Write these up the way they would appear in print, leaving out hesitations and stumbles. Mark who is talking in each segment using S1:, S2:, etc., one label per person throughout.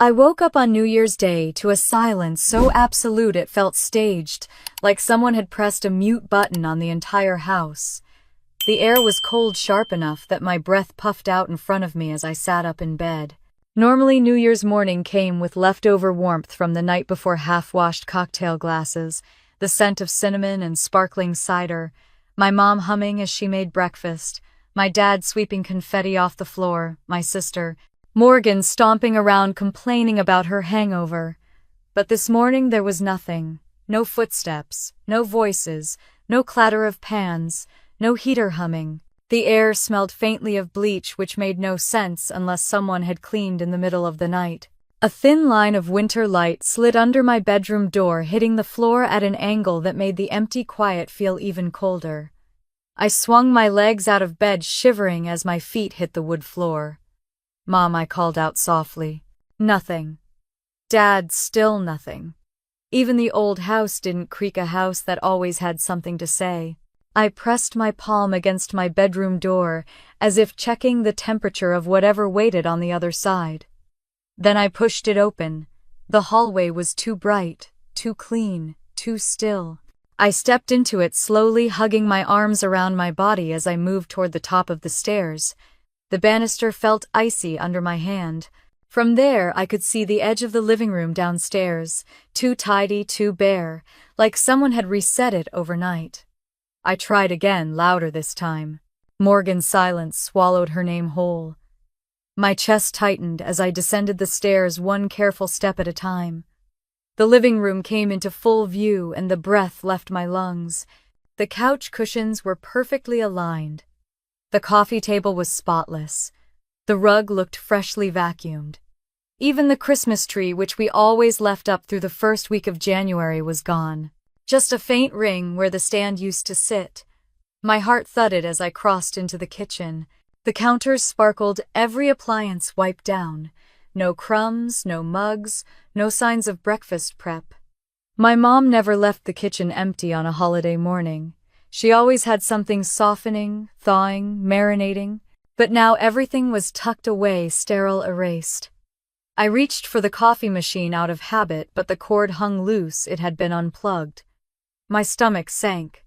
S1: I woke up on New Year's Day to a silence so absolute it felt staged, like someone had pressed a mute button on the entire house. The air was cold sharp enough that my breath puffed out in front of me as I sat up in bed. Normally New Year's morning came with leftover warmth from the night before half-washed cocktail glasses, the scent of cinnamon and sparkling cider, my mom humming as she made breakfast, my dad sweeping confetti off the floor, my sister, Morgan, stomping around complaining about her hangover. But this morning there was nothing. No footsteps, no voices, no clatter of pans, no heater humming. The air smelled faintly of bleach, which made no sense unless someone had cleaned in the middle of the night. A thin line of winter light slid under my bedroom door, hitting the floor at an angle that made the empty quiet feel even colder. I swung my legs out of bed, shivering as my feet hit the wood floor. "Mom," I called out softly. Nothing. Dad, still nothing. Even the old house didn't creak, a house that always had something to say. I pressed my palm against my bedroom door, as if checking the temperature of whatever waited on the other side. Then I pushed it open. The hallway was too bright, too clean, too still. I stepped into it, slowly hugging my arms around my body as I moved toward the top of the stairs. The banister felt icy under my hand. From there I could see the edge of the living room downstairs, too tidy, too bare, like someone had reset it overnight. I tried again, louder this time. Morgan's silence swallowed her name whole. My chest tightened as I descended the stairs, one careful step at a time. The living room came into full view and the breath left my lungs. The couch cushions were perfectly aligned. The coffee table was spotless. The rug looked freshly vacuumed. Even the Christmas tree, which we always left up through the first week of January, was gone. Just a faint ring where the stand used to sit. My heart thudded as I crossed into the kitchen. The counters sparkled, every appliance wiped down. No crumbs, no mugs, no signs of breakfast prep. My mom never left the kitchen empty on a holiday morning. She always had something softening, thawing, marinating. But now everything was tucked away, sterile, erased. I reached for the coffee machine out of habit, but the cord hung loose. It had been unplugged. My stomach sank.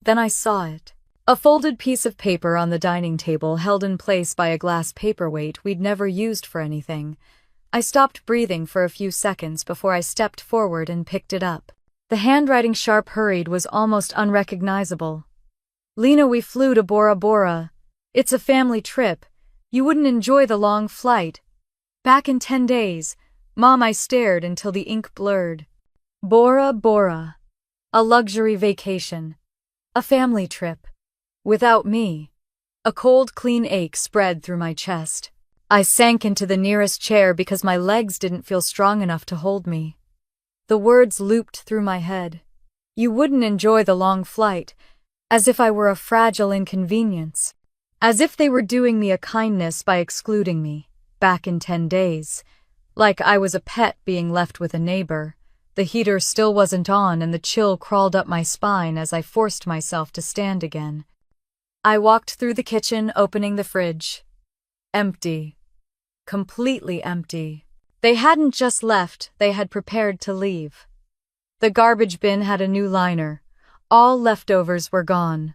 S1: Then I saw it. A folded piece of paper on the dining table, held in place by a glass paperweight we'd never used for anything. I stopped breathing for a few seconds before I stepped forward and picked it up. The handwriting, sharp, hurried, was almost unrecognizable. "Lena, we flew to Bora Bora. It's a family trip. You wouldn't enjoy the long flight. Back in 10 days. Mom," I stared until the ink blurred. Bora Bora. A luxury vacation. A family trip. Without me. A cold, clean ache spread through my chest. I sank into the nearest chair because my legs didn't feel strong enough to hold me. The words looped through my head. You wouldn't enjoy the long flight. As if I were a fragile inconvenience. As if they were doing me a kindness by excluding me. Back in 10 days. Like I was a pet being left with a neighbor. The heater still wasn't on and the chill crawled up my spine as I forced myself to stand again. I walked through the kitchen, opening the fridge. Empty. Completely empty. They hadn't just left, they had prepared to leave. The garbage bin had a new liner. All leftovers were gone.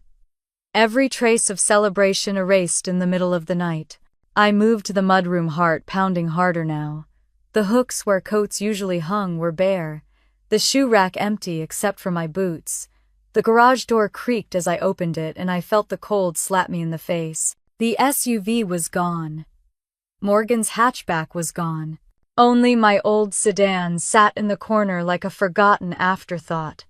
S1: Every trace of celebration erased in the middle of the night. I moved the mudroom, heart pounding harder now. The hooks where coats usually hung were bare. The shoe rack empty except for my boots. The garage door creaked as I opened it and I felt the cold slap me in the face. The SUV was gone. Morgan's hatchback was gone. Only my old sedan sat in the corner like a forgotten afterthought.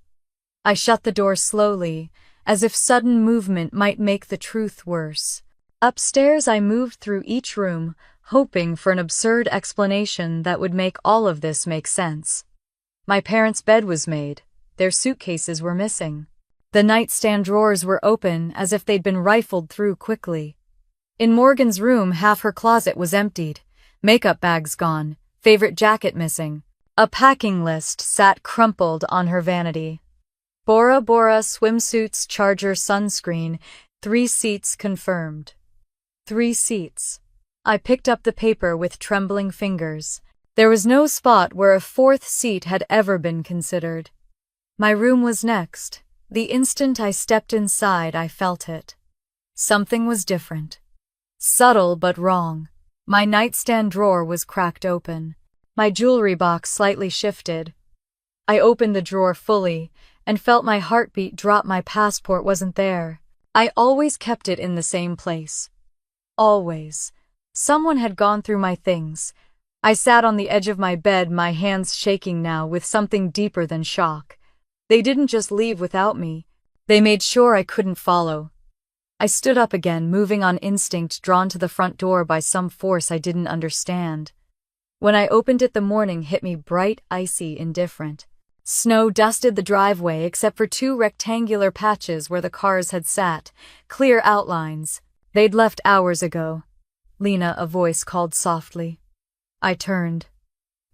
S1: I shut the door slowly, as if sudden movement might make the truth worse. Upstairs I moved through each room, hoping for an absurd explanation that would make all of this make sense. My parents' bed was made. Their suitcases were missing. The nightstand drawers were open as if they'd been rifled through quickly. In Morgan's room, half her closet was emptied. Makeup bags gone. Favorite jacket missing. A packing list sat crumpled on her vanity. Bora Bora swimsuits, charger, sunscreen. 3 seats confirmed. 3 seats. I picked up the paper with trembling fingers. There was no spot where a fourth seat had ever been considered. My room was next. The instant I stepped inside, I felt it. Something was different. Subtle but wrong. My nightstand drawer was cracked open. My jewelry box slightly shifted. I opened the drawer fully and felt my heartbeat drop. My passport wasn't there. I always kept it in the same place. Always. Someone had gone through my things. I sat on the edge of my bed, my hands shaking now with something deeper than shock. They didn't just leave without me. They made sure I couldn't follow. I stood up again, moving on instinct, drawn to the front door by some force I didn't understand. When I opened it, the morning hit me bright, icy, indifferent. Snow dusted the driveway except for 2 rectangular patches where the cars had sat, clear outlines. They'd left hours ago. "Lena," a voice called softly. I turned.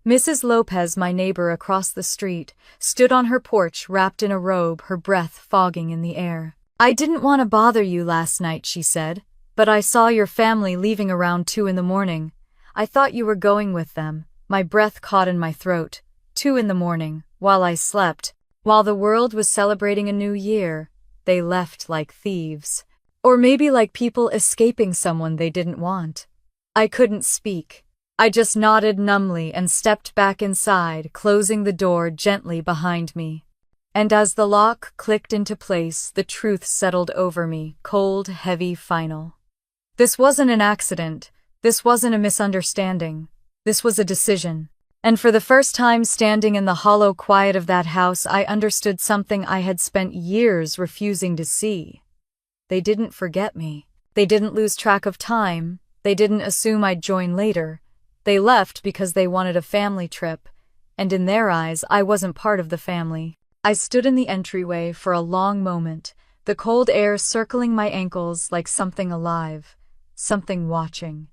S1: Mrs. Lopez, my neighbor across the street, stood on her porch wrapped in a robe, her breath fogging in the air. "I didn't want to bother you last night," she said, "but I saw your family leaving around 2 in the morning. I thought you were going with them." My breath caught in my throat. 2 in the morning, while I slept, while the world was celebrating a new year. They left like thieves. Or maybe like people escaping someone they didn't want. I couldn't speak. I just nodded numbly and stepped back inside, closing the door gently behind me. And as the lock clicked into place, the truth settled over me, cold, heavy, final. This wasn't an accident. This wasn't a misunderstanding. This was a decision. And for the first time standing in the hollow quiet of that house, I understood something I had spent years refusing to see. They didn't forget me. They didn't lose track of time. They didn't assume I'd join later. They left because they wanted a family trip, and in their eyes, I wasn't part of the family. I stood in the entryway for a long moment, the cold air circling my ankles like something alive, something watching.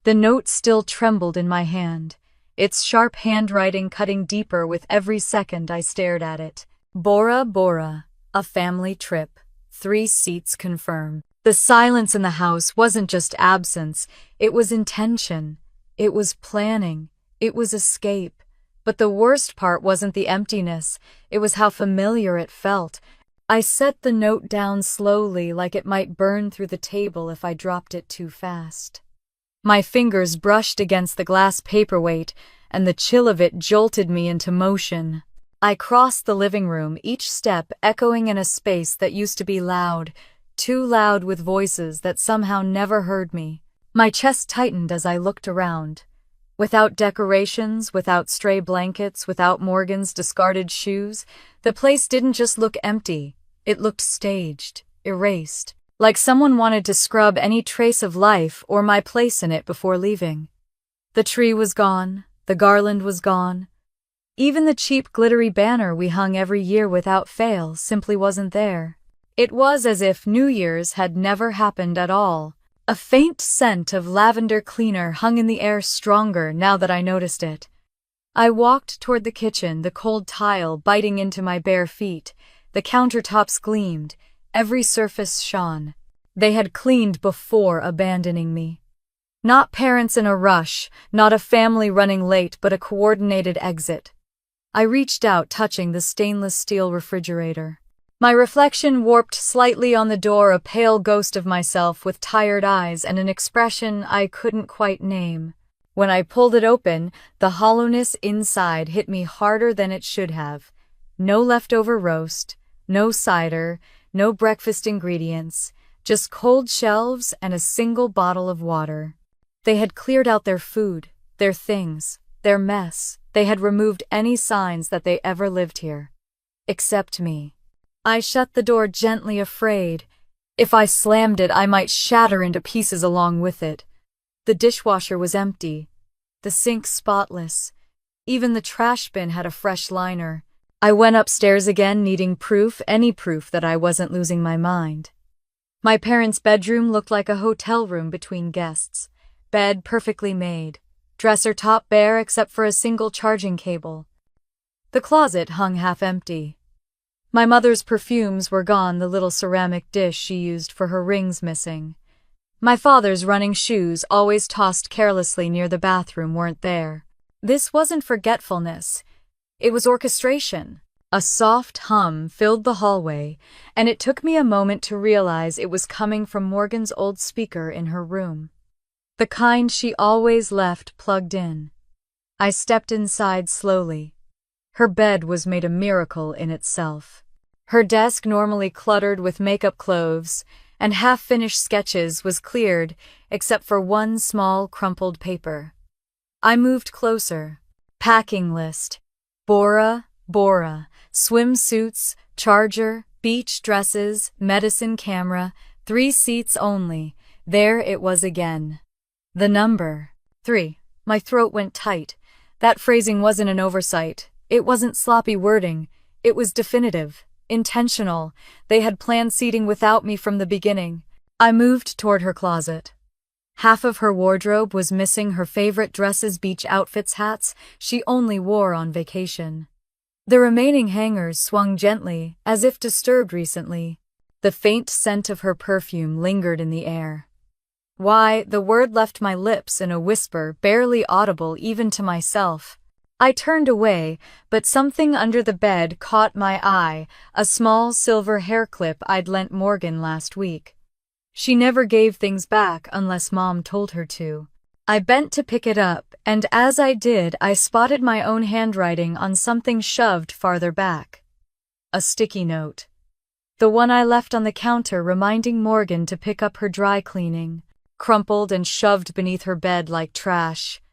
S1: The note still trembled in my hand, its sharp handwriting cutting deeper with every second I stared at it. Bora Bora, a family trip. 3 seats confirmed. The silence in the house wasn't just absence, it was intention. It was planning. It was escape. But the worst part wasn't the emptiness, it was how familiar it felt. I set the note down slowly, like it might burn through the table if I dropped it too fast. My fingers brushed against the glass paperweight, and the chill of it jolted me into motion. I crossed the living room, each step echoing in a space that used to be loud, too loud with voices that somehow never heard me. My chest tightened as I looked around. Without decorations, without stray blankets, without Morgan's discarded shoes, the place didn't just look empty. It looked staged, erased, like someone wanted to scrub any trace of life or my place in it before leaving. The tree was gone, the garland was gone. Even the cheap glittery banner we hung every year without fail simply wasn't there. It was as if New Year's had never happened at all. A faint scent of lavender cleaner hung in the air, stronger now that I noticed it. I walked toward the kitchen, the cold tile biting into my bare feet. The countertops gleamed, every surface shone. They had cleaned before abandoning me. Not parents in a rush, not a family running late, but a coordinated exit. I reached out, touching the stainless steel refrigerator. My reflection warped slightly on the door, a pale ghost of myself with tired eyes and an expression I couldn't quite name. When I pulled it open, the hollowness inside hit me harder than it should have. No leftover roast, no cider, no breakfast ingredients, just cold shelves and a single bottle of water. They had cleared out their food, their things, their mess. They had removed any signs that they ever lived here. Except me. I shut the door gently, afraid. If I slammed it, I might shatter into pieces along with it. The dishwasher was empty. The sink spotless. Even the trash bin had a fresh liner. I went upstairs again, needing proof, any proof that I wasn't losing my mind. My parents' bedroom looked like a hotel room between guests. Bed perfectly made. Dresser top bare except for a single charging cable. The closet hung half empty. My mother's perfumes were gone, the little ceramic dish she used for her rings missing. My father's running shoes, always tossed carelessly near the bathroom, weren't there. This wasn't forgetfulness. It was orchestration. A soft hum filled the hallway, and it took me a moment to realize it was coming from Morgan's old speaker in her room. The kind she always left plugged in. I stepped inside slowly. Her bed was made a miracle in itself. Her desk, normally cluttered with makeup clothes and half-finished sketches, was cleared except for one small crumpled paper. I moved closer. Packing list. Bora, swimsuits, charger, beach dresses, medicine camera, 3 seats only. There it was again. The number 3. My throat went tight. That phrasing wasn't an oversight. It wasn't sloppy wording. It was definitive, intentional. They had planned seating without me from the beginning. I moved toward her closet. Half of her wardrobe was missing: her favorite dresses, beach outfits, hats she only wore on vacation. The remaining hangers swung gently, as if disturbed recently. The faint scent of her perfume lingered in the air. Why, the word left my lips in a whisper, barely audible even to myself. I turned away, but something under the bed caught my eye: a small silver hair clip I'd lent Morgan last week. She never gave things back unless Mom told her to. I bent to pick it up, and as I did, I spotted my own handwriting on something shoved farther back. A sticky note. The one I left on the counter, reminding Morgan to pick up her dry cleaning. Crumpled and shoved beneath her bed like trash.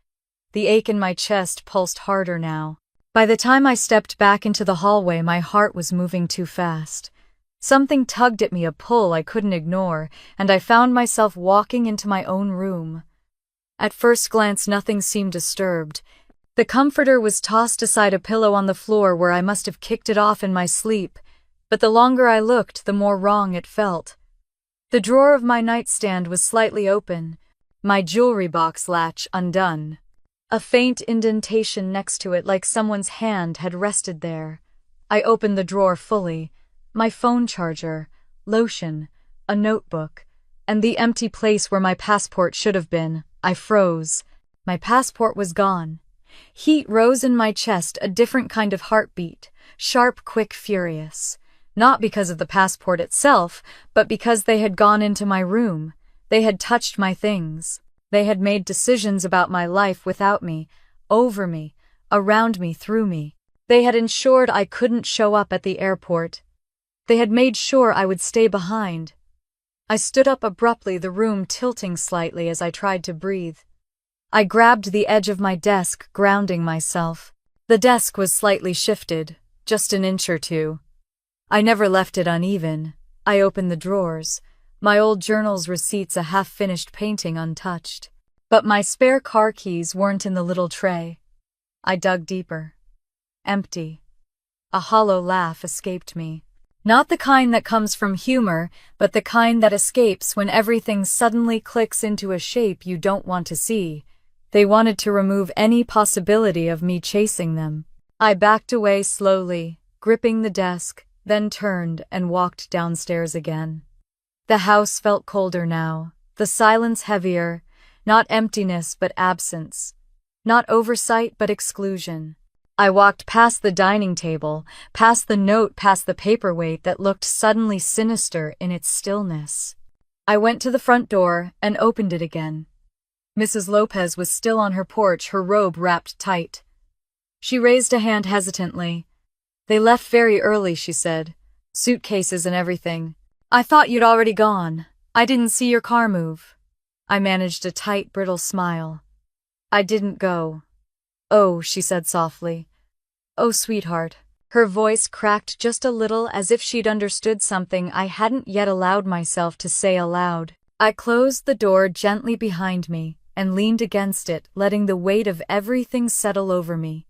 S1: The ache in my chest pulsed harder now. By the time I stepped back into the hallway, my heart was moving too fast. Something tugged at me, a pull I couldn't ignore, and I found myself walking into my own room. At first glance, nothing seemed disturbed. The comforter was tossed aside, a pillow on the floor where I must have kicked it off in my sleep, but the longer I looked, the more wrong it felt. The drawer of my nightstand was slightly open, my jewelry box latch undone. A faint indentation next to it, like someone's hand had rested there. I opened the drawer fully. My phone charger, lotion, a notebook, and the empty place where my passport should have been. I froze. My passport was gone. Heat rose in my chest, a different kind of heartbeat, sharp, quick, furious. Not because of the passport itself, but because they had gone into my room. They had touched my things. They had made decisions about my life without me, over me, around me, through me. They had ensured I couldn't show up at the airport. They had made sure I would stay behind. I stood up abruptly, the room tilting slightly as I tried to breathe. I grabbed the edge of my desk, grounding myself. The desk was slightly shifted, just an inch or two. I never left it uneven. I opened the drawers. My old journals, receipts, a half-finished painting untouched. But my spare car keys weren't in the little tray. I dug deeper. Empty. A hollow laugh escaped me. Not the kind that comes from humor, but the kind that escapes when everything suddenly clicks into a shape you don't want to see. They wanted to remove any possibility of me chasing them. I backed away slowly, gripping the desk, then turned and walked downstairs again. The house felt colder now, the silence heavier, not emptiness but absence, not oversight but exclusion. I walked past the dining table, past the note, past the paperweight that looked suddenly sinister in its stillness. I went to the front door and opened it again. Mrs. Lopez was still on her porch, her robe wrapped tight. She raised a hand hesitantly. "They left very early," she said. "Suitcases and everything. I thought you'd already gone. I didn't see your car move." I managed a tight, brittle smile. "I didn't go." "Oh," she said softly. "Oh, sweetheart." Her voice cracked just a little, as if she'd understood something I hadn't yet allowed myself to say aloud. I closed the door gently behind me and leaned against it, letting the weight of everything settle over me.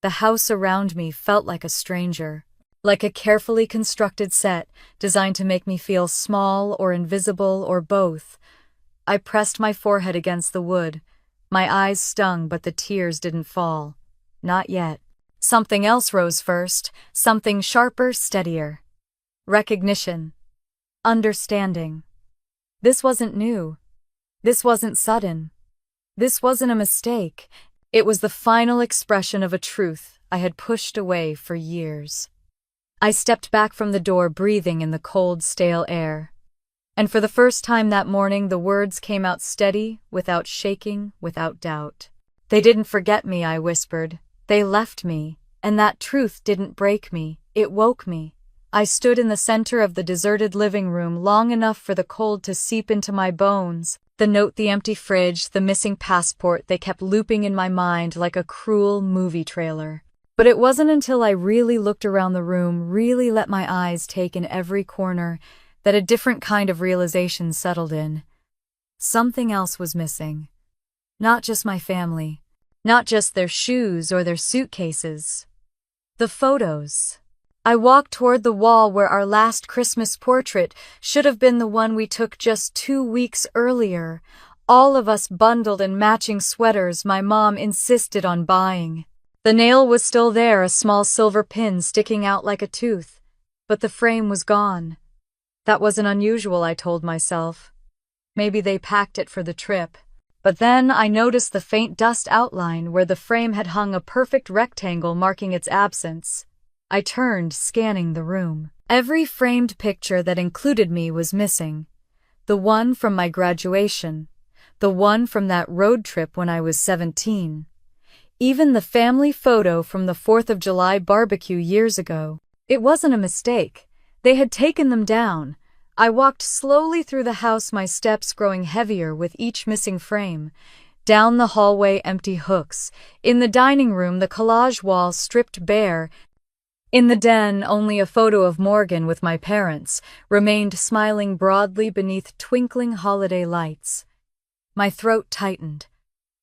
S1: The house around me felt like a stranger, like a carefully constructed set designed to make me feel small or invisible or both. I pressed my forehead against the wood. My eyes stung, but the tears didn't fall. Not yet. Something else rose first, something sharper, steadier. Recognition. Understanding. This wasn't new. This wasn't sudden. This wasn't a mistake. It was the final expression of a truth I had pushed away for years. I stepped back from the door, breathing in the cold, stale air. And for the first time that morning, the words came out steady, without shaking, without doubt. "They didn't forget me," I whispered. "They left me, and that truth didn't break me, it woke me." I stood in the center of the deserted living room long enough for the cold to seep into my bones. The note, the empty fridge, the missing passport, they kept looping in my mind like a cruel movie trailer. But it wasn't until I really looked around the room, really let my eyes take in every corner, that a different kind of realization settled in. Something else was missing. Not just my family. Not just their shoes or their suitcases. The photos. I walked toward the wall where our last Christmas portrait should have been the one we took just 2 weeks earlier. All of us bundled in matching sweaters my mom insisted on buying. The nail was still there, a small silver pin sticking out like a tooth. But the frame was gone. That wasn't unusual, I told myself. Maybe they packed it for the trip. But then I noticed the faint dust outline where the frame had hung, a perfect rectangle marking its absence. I turned, scanning the room. Every framed picture that included me was missing. The one from my graduation. The one from that road trip when I was 17. Even the family photo from the 4th of July barbecue years ago. It wasn't a mistake. They had taken them down. I walked slowly through the house, my steps growing heavier with each missing frame. Down the hallway, empty hooks. In the dining room, the collage wall stripped bare. In the den, only a photo of Morgan with my parents remained, smiling broadly beneath twinkling holiday lights. My throat tightened.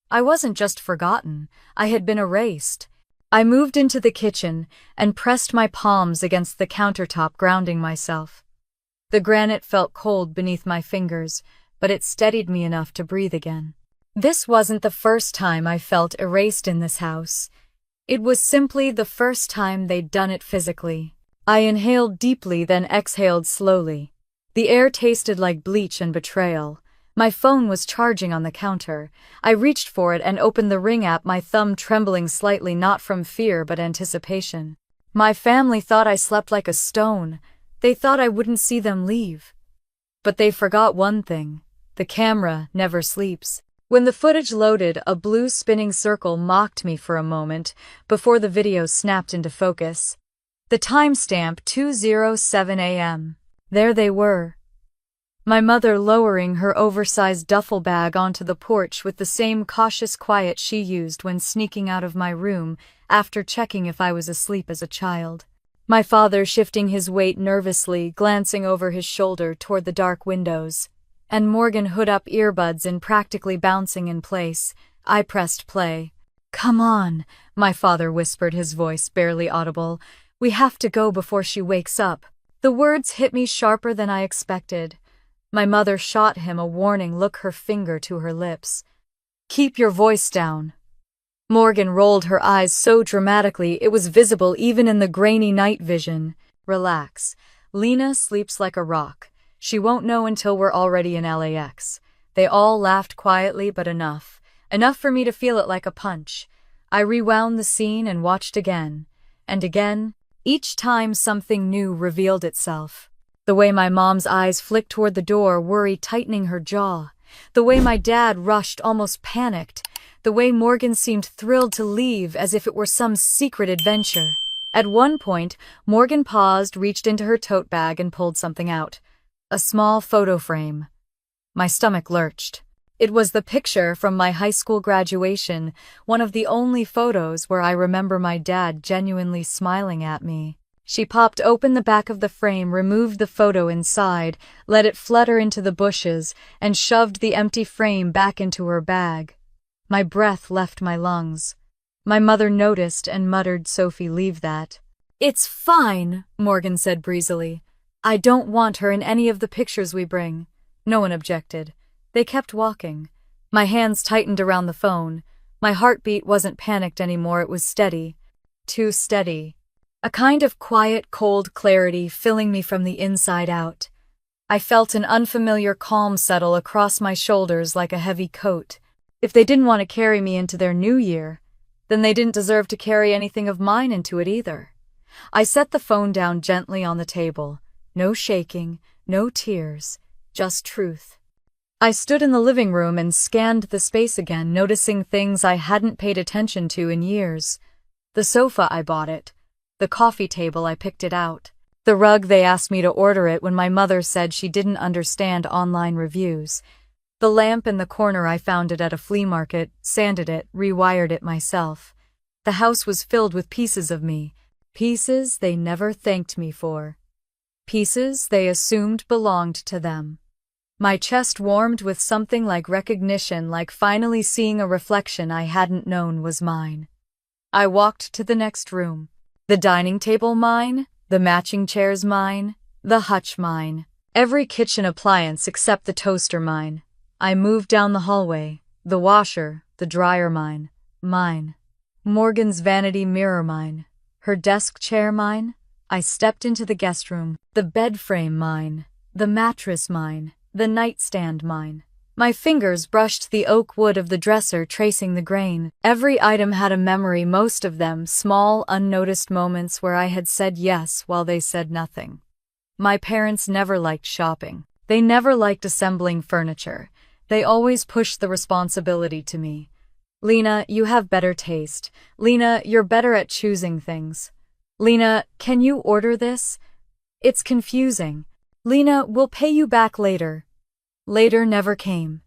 S1: I wasn't just forgotten, I had been erased. I moved into the kitchen and pressed my palms against the countertop, grounding myself. The granite felt cold beneath my fingers, but it steadied me enough to breathe again. This wasn't the first time I felt erased in this house. It was simply the first time they'd done it physically. I inhaled deeply, then exhaled slowly. The air tasted like bleach and betrayal. My phone was charging on the counter. I reached for it and opened the Ring app, my thumb trembling slightly, not from fear but anticipation. My family thought I slept like a stone. They thought I wouldn't see them leave. But they forgot one thing. The camera never sleeps. When the footage loaded, a blue spinning circle mocked me for a moment before the video snapped into focus. The timestamp, 2:07 a.m. There they were. My mother lowering her oversized duffel bag onto the porch with the same cautious quiet she used when sneaking out of my room after checking if I was asleep as a child. My father shifting his weight nervously, glancing over his shoulder toward the dark windows. And Morgan, hood up, earbuds in, practically bouncing in place. I pressed play. "Come on," my father whispered, his voice barely audible. "We have to go before she wakes up." The words hit me sharper than I expected. My mother shot him a warning look, her finger to her lips. "Keep your voice down." Morgan rolled her eyes so dramatically it was visible even in the grainy night vision. "Relax. Lena sleeps like a rock. She won't know until we're already in LAX. They all laughed quietly, but enough. Enough for me to feel it like a punch. I rewound the scene and watched again. And again, each time something new revealed itself. The way my mom's eyes flicked toward the door, worry tightening her jaw. The way my dad rushed, almost panicked. The way Morgan seemed thrilled to leave, as if it were some secret adventure. At one point, Morgan paused, reached into her tote bag and pulled something out. A small photo frame. My stomach lurched. It was the picture from my high school graduation, one of the only photos where I remember my dad genuinely smiling at me. She popped open the back of the frame, removed the photo inside, let it flutter into the bushes, and shoved the empty frame back into her bag. My breath left my lungs. My mother noticed and muttered, "Sophie, leave that." "It's fine," Morgan said breezily. "I don't want her in any of the pictures we bring." No one objected. They kept walking. My hands tightened around the phone. My heartbeat wasn't panicked anymore, it was steady. Too steady. A kind of quiet, cold clarity filling me from the inside out. I felt an unfamiliar calm settle across my shoulders like a heavy coat. If they didn't want to carry me into their new year, then they didn't deserve to carry anything of mine into it either. I set the phone down gently on the table. No shaking, no tears, just truth. I stood in the living room and scanned the space again, noticing things I hadn't paid attention to in years. The sofa, I bought it. The coffee table, I picked it out. The rug, they asked me to order it when my mother said she didn't understand online reviews. The lamp in the corner, I found it at a flea market, sanded it, rewired it myself. The house was filled with pieces of me, pieces they never thanked me for. Pieces they assumed belonged to them. My chest warmed with something like recognition, like finally seeing a reflection I hadn't known was mine. I walked to the next room. The dining table mine, the matching chairs mine, the hutch mine. Every kitchen appliance except the toaster mine. I moved down the hallway. The washer, the dryer mine. Mine. Morgan's vanity mirror mine. Her desk chair mine. I stepped into the guest room. The bed frame mine. The mattress mine. The nightstand mine. My fingers brushed the oak wood of the dresser, tracing the grain. Every item had a memory, most of them small, unnoticed moments where I had said yes while they said nothing. My parents never liked shopping. They never liked assembling furniture. They always pushed the responsibility to me. Lena, you have better taste. Lena, you're better at choosing things. Lena, can you order this? It's confusing. Lena, we'll pay you back later. Later never came.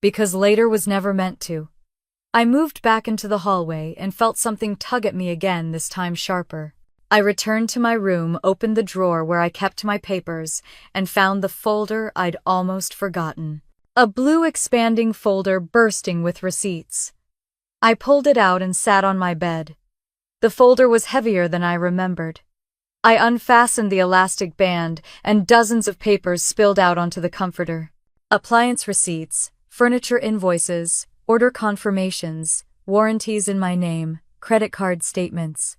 S1: Because later was never meant to. I moved back into the hallway and felt something tug at me again, this time sharper. I returned to my room, opened the drawer where I kept my papers, and found the folder I'd almost forgotten. A blue expanding folder bursting with receipts. I pulled it out and sat on my bed. The folder was heavier than I remembered. I unfastened the elastic band, and dozens of papers spilled out onto the comforter. Appliance receipts, furniture invoices, order confirmations, warranties in my name, credit card statements.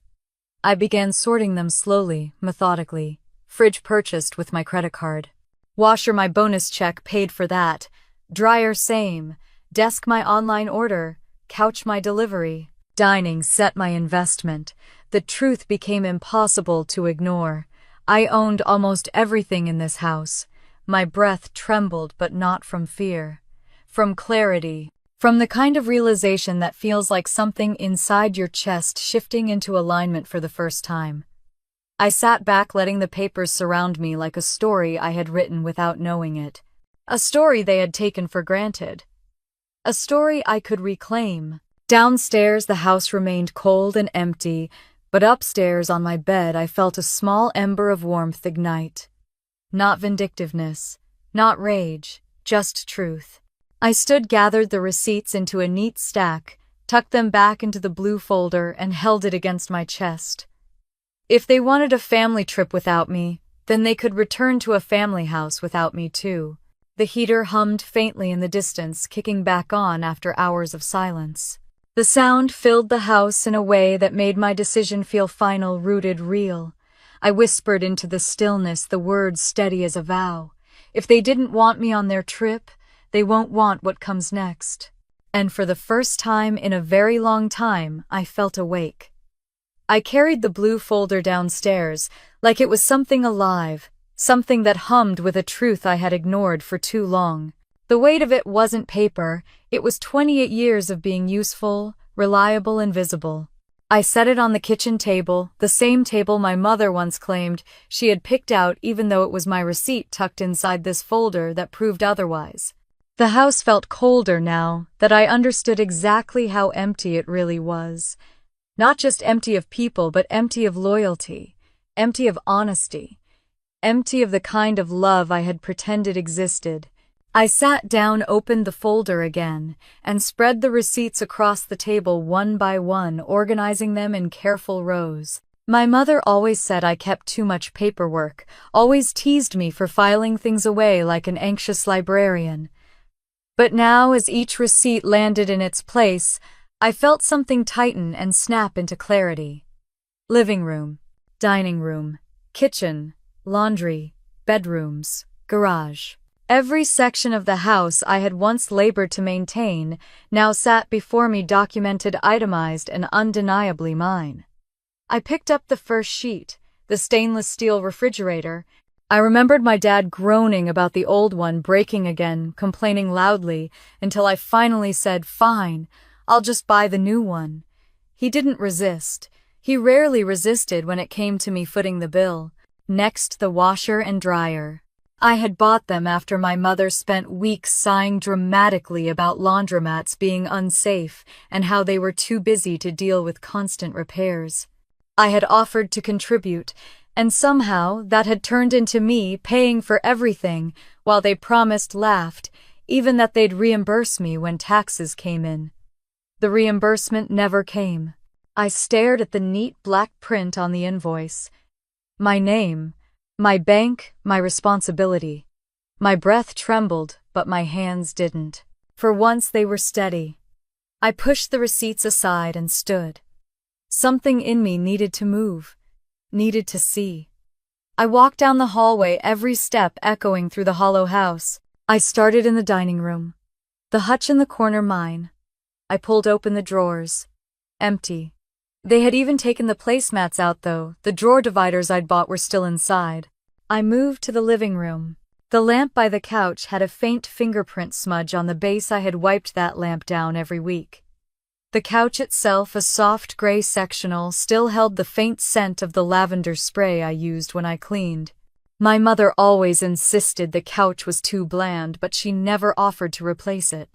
S1: I began sorting them slowly, methodically. Fridge purchased with my credit card. Washer, my bonus check paid for that. Dryer, same. Desk, my online order. Couch, my delivery. Dining, set, my investment. The truth became impossible to ignore. I owned almost everything in this house. My breath trembled, but not from fear. From clarity. From the kind of realization that feels like something inside your chest shifting into alignment for the first time. I sat back, letting the papers surround me like a story I had written without knowing it. A story they had taken for granted. A story I could reclaim. Downstairs, the house remained cold and empty, but upstairs on my bed I felt a small ember of warmth ignite. Not vindictiveness, not rage, just truth. I stood, gathered the receipts into a neat stack, tucked them back into the blue folder, and held it against my chest. If they wanted a family trip without me, then they could return to a family house without me too. The heater hummed faintly in the distance, kicking back on after hours of silence. The sound filled the house in a way that made my decision feel final, rooted, real. I whispered into the stillness, the words steady as a vow. If they didn't want me on their trip, they won't want what comes next. And for the first time in a very long time, I felt awake. I carried the blue folder downstairs, like it was something alive, something that hummed with a truth I had ignored for too long. The weight of it wasn't paper, it was 28 years of being useful, reliable, and visible. I set it on the kitchen table, the same table my mother once claimed she had picked out, even though it was my receipt tucked inside this folder that proved otherwise. The house felt colder now that I understood exactly how empty it really was. Not just empty of people, but empty of loyalty, empty of honesty, empty of the kind of love I had pretended existed. I sat down, opened the folder again, and spread the receipts across the table one by one, organizing them in careful rows. My mother always said I kept too much paperwork, always teased me for filing things away like an anxious librarian. But now, as each receipt landed in its place, I felt something tighten and snap into clarity. Living room, dining room, kitchen, laundry, bedrooms, garage. Every section of the house I had once labored to maintain now sat before me, documented, itemized, and undeniably mine. I picked up the first sheet, the stainless steel refrigerator. I remembered my dad groaning about the old one breaking again, complaining loudly, until I finally said, "Fine, I'll just buy the new one." He didn't resist. He rarely resisted when it came to me footing the bill. Next, the washer and dryer. I had bought them after my mother spent weeks sighing dramatically about laundromats being unsafe and how they were too busy to deal with constant repairs. I had offered to contribute, and somehow that had turned into me paying for everything, while they laughed, even that they'd reimburse me when taxes came in. The reimbursement never came. I stared at the neat black print on the invoice. My name, my bank, my responsibility. My breath trembled, but my hands didn't. For once they were steady. I pushed the receipts aside and stood. Something in me needed to move, needed to see. I walked down the hallway, every step echoing through the hollow house. I started in the dining room. The hutch in the corner mine. I pulled open the drawers. Empty. They had even taken the placemats out though. The drawer dividers I'd bought were still inside. I moved to the living room. The lamp by the couch had a faint fingerprint smudge on the base. I had wiped that lamp down every week. The couch itself, a soft gray sectional, still held the faint scent of the lavender spray I used when I cleaned. My mother always insisted the couch was too bland, but she never offered to replace it.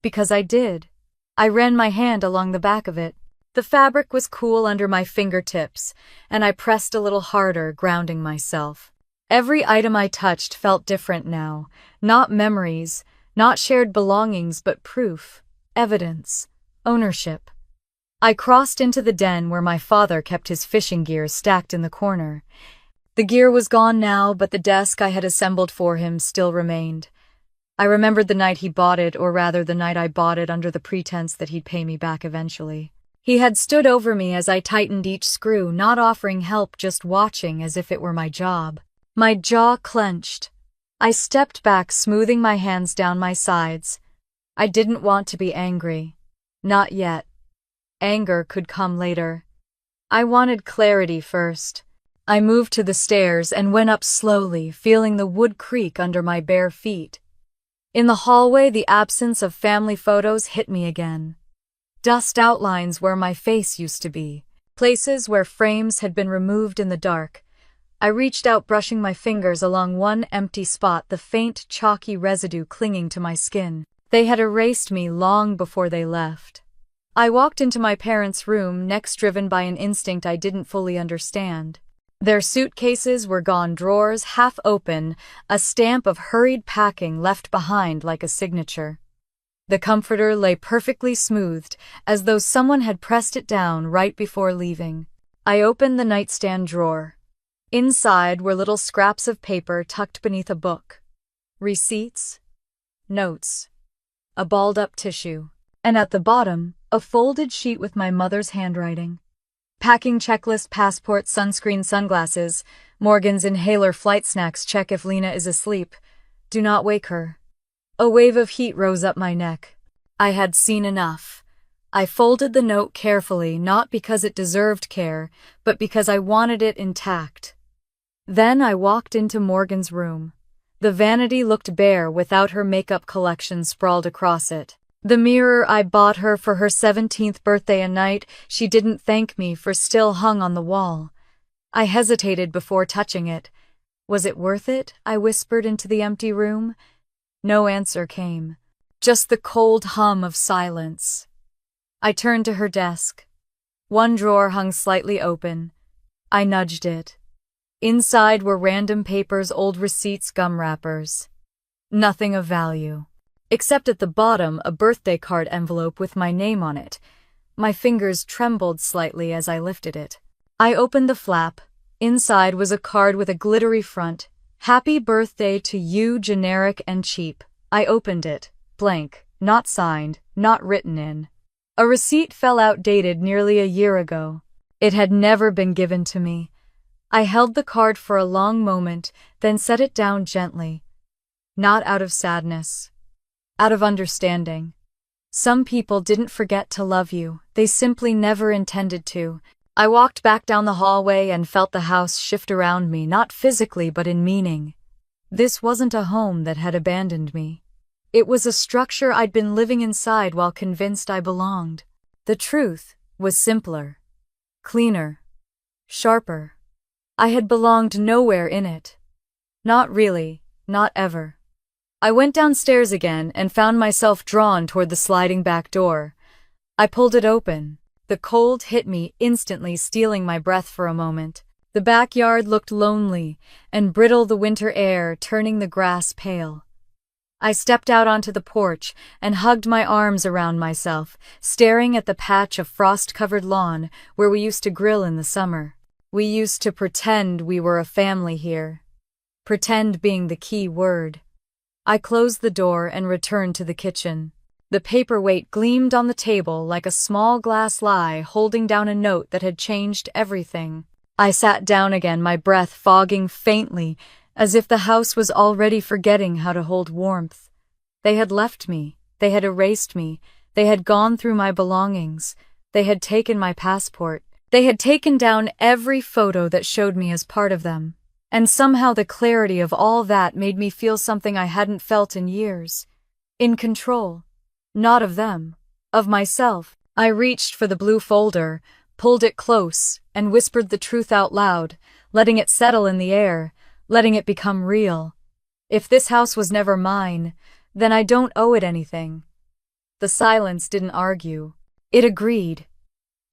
S1: Because I did. I ran my hand along the back of it. The fabric was cool under my fingertips, and I pressed a little harder, grounding myself. Every item I touched felt different now. Not memories, not shared belongings, but proof, evidence. Ownership. I crossed into the den where my father kept his fishing gear stacked in the corner. The gear was gone now, but the desk I had assembled for him still remained. I remembered the night he bought it, or rather the night I bought it under the pretense that he'd pay me back eventually. He had stood over me as I tightened each screw, not offering help, just watching as if it were my job. My jaw clenched. I stepped back, smoothing my hands down my sides. I didn't want to be angry. Not yet. Anger could come later. I wanted clarity first. I moved to the stairs and went up slowly, feeling the wood creak under my bare feet. In the hallway, the absence of family photos hit me again. Dust outlines where my face used to be. Places where frames had been removed in the dark. I reached out, brushing my fingers along one empty spot, the faint, chalky residue clinging to my skin. They had erased me long before they left. I walked into my parents' room, next, driven by an instinct I didn't fully understand. Their suitcases were gone, drawers half open, a stamp of hurried packing left behind like a signature. The comforter lay perfectly smoothed, as though someone had pressed it down right before leaving. I opened the nightstand drawer. Inside were little scraps of paper tucked beneath a book. Receipts, notes, a balled-up tissue, and at the bottom, a folded sheet with my mother's handwriting. Packing checklist: passport, sunscreen, sunglasses, Morgan's inhaler, flight snacks, check if Lena is asleep. Do not wake her. A wave of heat rose up my neck. I had seen enough. I folded the note carefully, not because it deserved care, but because I wanted it intact. Then I walked into Morgan's room. The vanity looked bare without her makeup collection sprawled across it. The mirror I bought her for her 17th birthday, a night she didn't thank me for, still hung on the wall. I hesitated before touching it. Was it worth it? I whispered into the empty room. No answer came. Just the cold hum of silence. I turned to her desk. One drawer hung slightly open. I nudged it. Inside were random papers, old receipts, gum wrappers. Nothing of value. Except at the bottom, a birthday card envelope with my name on it. My fingers trembled slightly as I lifted it. I opened the flap. Inside was a card with a glittery front. Happy birthday to you, generic and cheap. I opened it. Blank. Not signed. Not written in. A receipt fell out, dated nearly a year ago. It had never been given to me. I held the card for a long moment, then set it down gently. Not out of sadness. Out of understanding. Some people didn't forget to love you, they simply never intended to. I walked back down the hallway and felt the house shift around me, not physically but in meaning. This wasn't a home that had abandoned me. It was a structure I'd been living inside while convinced I belonged. The truth was simpler, cleaner, sharper. I had belonged nowhere in it. Not really, not ever. I went downstairs again and found myself drawn toward the sliding back door. I pulled it open. The cold hit me instantly, stealing my breath for a moment. The backyard looked lonely and brittle, the winter air turning the grass pale. I stepped out onto the porch and hugged my arms around myself, staring at the patch of frost-covered lawn where we used to grill in the summer. We used to pretend we were a family here. Pretend being the key word. I closed the door and returned to the kitchen. The paperweight gleamed on the table like a small glass lie holding down a note that had changed everything. I sat down again, my breath fogging faintly, as if the house was already forgetting how to hold warmth. They had left me. They had erased me. They had gone through my belongings. They had taken my passport. They had taken down every photo that showed me as part of them. And somehow the clarity of all that made me feel something I hadn't felt in years. In control. Not of them. Of myself. I reached for the blue folder, pulled it close, and whispered the truth out loud, letting it settle in the air, letting it become real. If this house was never mine, then I don't owe it anything. The silence didn't argue. It agreed.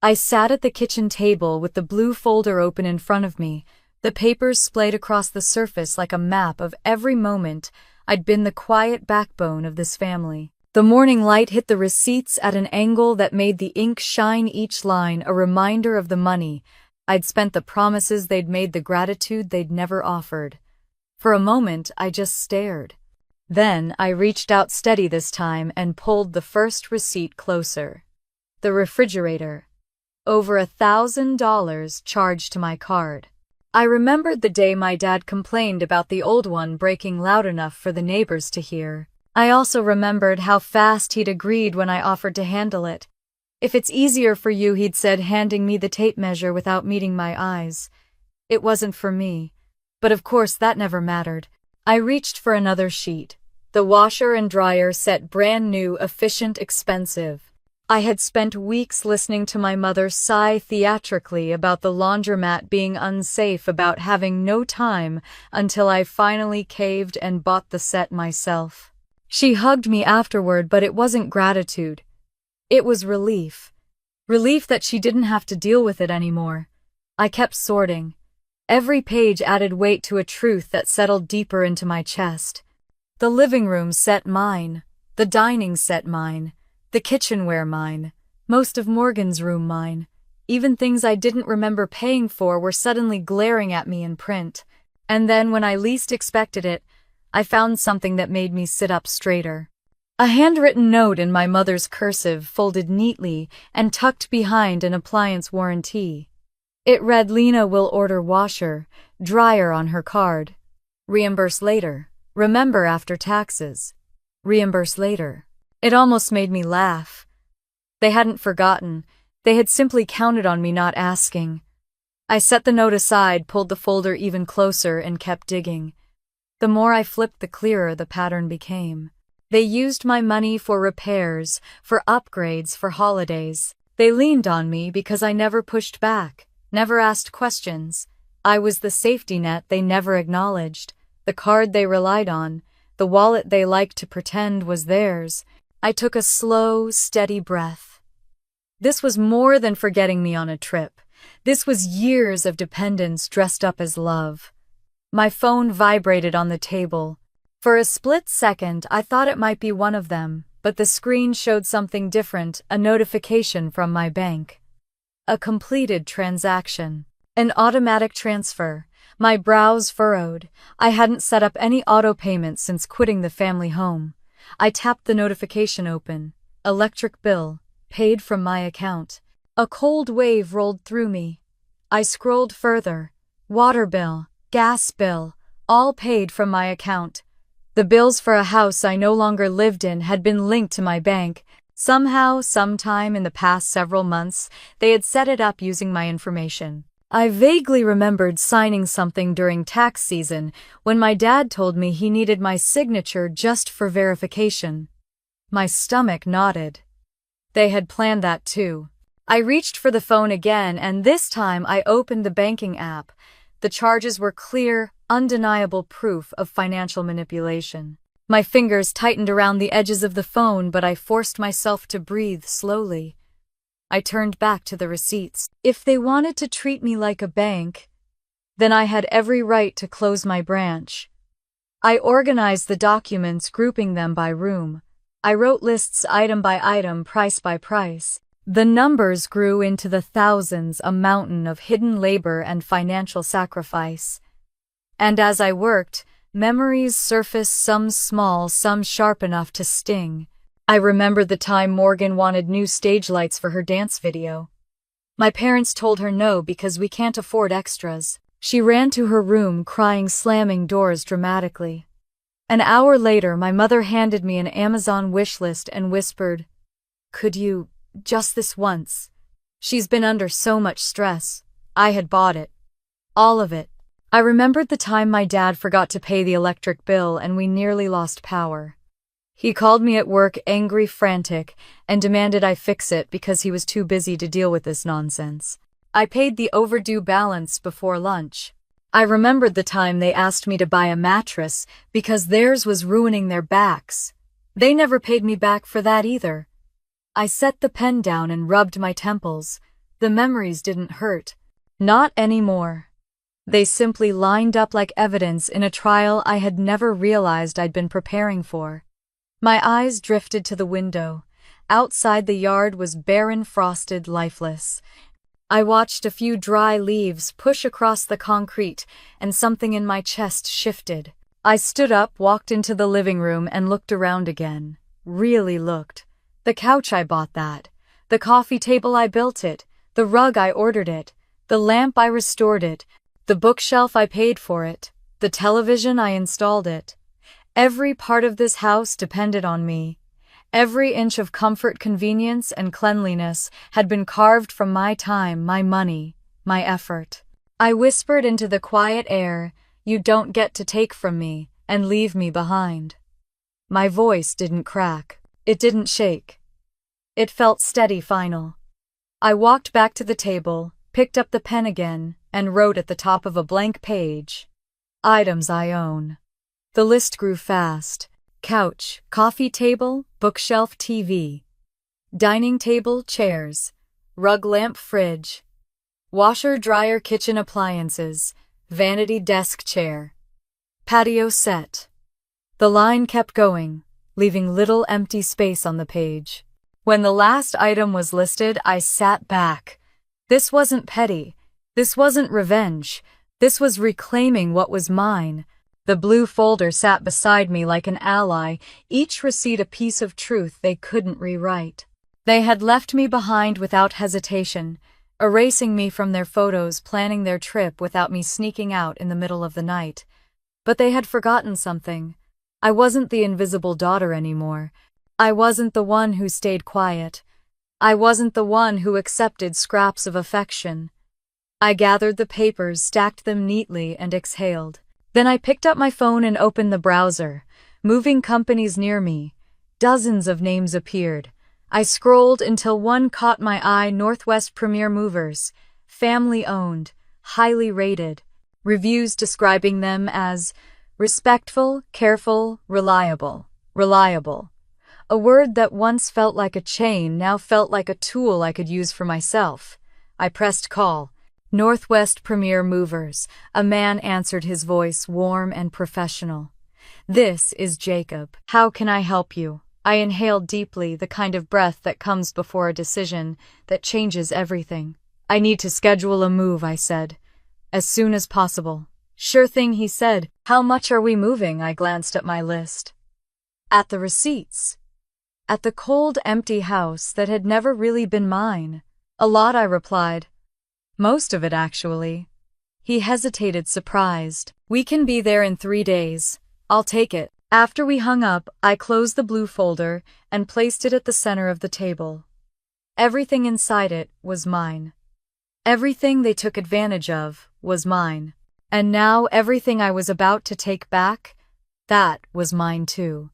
S1: I sat at the kitchen table with the blue folder open in front of me, the papers splayed across the surface like a map of every moment I'd been the quiet backbone of this family. The morning light hit the receipts at an angle that made the ink shine, each line a reminder of the money I'd spent, the promises they'd made, the gratitude they'd never offered. For a moment, I just stared. Then I reached out, steady this time, and pulled the first receipt closer. The refrigerator. Over $1,000 charged to my card. I remembered the day my dad complained about the old one breaking loud enough for the neighbors to hear. I also remembered how fast he'd agreed when I offered to handle it. If it's easier for you, he'd said, handing me the tape measure without meeting my eyes. It wasn't for me. But of course that never mattered. I reached for another sheet. The washer and dryer set, brand new, efficient, expensive. I had spent weeks listening to my mother sigh theatrically about the laundromat being unsafe, about having no time, until I finally caved and bought the set myself. She hugged me afterward, but it wasn't gratitude. It was relief. Relief that she didn't have to deal with it anymore. I kept sorting. Every page added weight to a truth that settled deeper into my chest. The living room set mine. The dining set mine. The kitchenware mine. Most of Morgan's room mine. Even things I didn't remember paying for were suddenly glaring at me in print. And then, when I least expected it, I found something that made me sit up straighter. A handwritten note in my mother's cursive, folded neatly and tucked behind an appliance warranty. It read, "Lena will order washer, dryer on her card. Reimburse later. Remember after taxes. Reimburse later." It almost made me laugh. They hadn't forgotten. They had simply counted on me not asking. I set the note aside, pulled the folder even closer, and kept digging. The more I flipped, the clearer the pattern became. They used my money for repairs, for upgrades, for holidays. They leaned on me because I never pushed back, never asked questions. I was the safety net they never acknowledged, the card they relied on, the wallet they liked to pretend was theirs. I took a slow, steady breath. This was more than forgetting me on a trip. This was years of dependence dressed up as love. My phone vibrated on the table. For a split second, I thought it might be one of them, but the screen showed something different, a notification from my bank. A completed transaction. An automatic transfer. My brows furrowed. I hadn't set up any auto payments since quitting the family home. I tapped the notification open. Electric bill, paid from my account. A cold wave rolled through me. I scrolled further. Water bill, gas bill, all paid from my account. The bills for a house I no longer lived in had been linked to my bank. Somehow, sometime in the past several months, they had set it up using my information. I vaguely remembered signing something during tax season when my dad told me he needed my signature just for verification. My stomach knotted. They had planned that too. I reached for the phone again, and this time I opened the banking app. The charges were clear, undeniable proof of financial manipulation. My fingers tightened around the edges of the phone, but I forced myself to breathe slowly. I turned back to the receipts. If they wanted to treat me like a bank, then I had every right to close my branch. I organized the documents, grouping them by room. I wrote lists item by item, price by price. The numbers grew into the thousands, a mountain of hidden labor and financial sacrifice. And as I worked, memories surfaced, some small, some sharp enough to sting. I remembered the time Morgan wanted new stage lights for her dance video. My parents told her no because we can't afford extras. She ran to her room crying, slamming doors dramatically. An hour later, my mother handed me an Amazon wish list and whispered, "Could you, just this once? She's been under so much stress." I had bought it. All of it. I remembered the time my dad forgot to pay the electric bill and we nearly lost power. He called me at work, angry, frantic, and demanded I fix it because he was too busy to deal with this nonsense. I paid the overdue balance before lunch. I remembered the time they asked me to buy a mattress because theirs was ruining their backs. They never paid me back for that either. I set the pen down and rubbed my temples. The memories didn't hurt. Not anymore. They simply lined up like evidence in a trial I had never realized I'd been preparing for. My eyes drifted to the window. Outside, the yard was barren, frosted, lifeless. I watched a few dry leaves push across the concrete, and something in my chest shifted. I stood up, walked into the living room, and looked around again. Really looked. The couch, I bought that. The coffee table, I built it. The rug, I ordered it. The lamp, I restored it. The bookshelf, I paid for it. The television, I installed it. Every part of this house depended on me. Every inch of comfort, convenience, and cleanliness had been carved from my time, my money, my effort. I whispered into the quiet air, "You don't get to take from me and leave me behind." My voice didn't crack. It didn't shake. It felt steady, final. I walked back to the table, picked up the pen again, and wrote at the top of a blank page, "Items I own." The list grew fast. Couch, coffee table, bookshelf, TV. Dining table, chairs. Rug, lamp, fridge. Washer, dryer, kitchen appliances. Vanity desk chair. Patio set. The line kept going, leaving little empty space on the page. When the last item was listed, I sat back. This wasn't petty. This wasn't revenge. This was reclaiming what was mine. The blue folder sat beside me like an ally, each receipt a piece of truth they couldn't rewrite. They had left me behind without hesitation, erasing me from their photos, planning their trip without me sneaking out in the middle of the night. But they had forgotten something. I wasn't the invisible daughter anymore. I wasn't the one who stayed quiet. I wasn't the one who accepted scraps of affection. I gathered the papers, stacked them neatly, and exhaled. Then I picked up my phone and opened the browser. Moving companies near me. Dozens of names appeared. I scrolled until one caught my eye: Northwest Premier Movers. Family-owned, highly rated. Reviews describing them as respectful, careful, reliable. Reliable. A word that once felt like a chain now felt like a tool I could use for myself. I pressed call. Northwest Premier Movers. A man answered, his voice warm and professional. "This is Jacob. How can I help you?" I inhaled deeply, the kind of breath that comes before a decision that changes everything. "I need to schedule a move," I said. "As soon as possible." "Sure thing," he said. "How much are we moving?" I glanced at my list. At the receipts. At the cold, empty house that had never really been mine. "A lot," I replied. "Most of it, actually." He hesitated, surprised. "We can be there in 3 days. I'll take it." After we hung up, I closed the blue folder and placed it at the center of the table. Everything inside it was mine. Everything they took advantage of was mine. And now everything I was about to take back, that was mine too.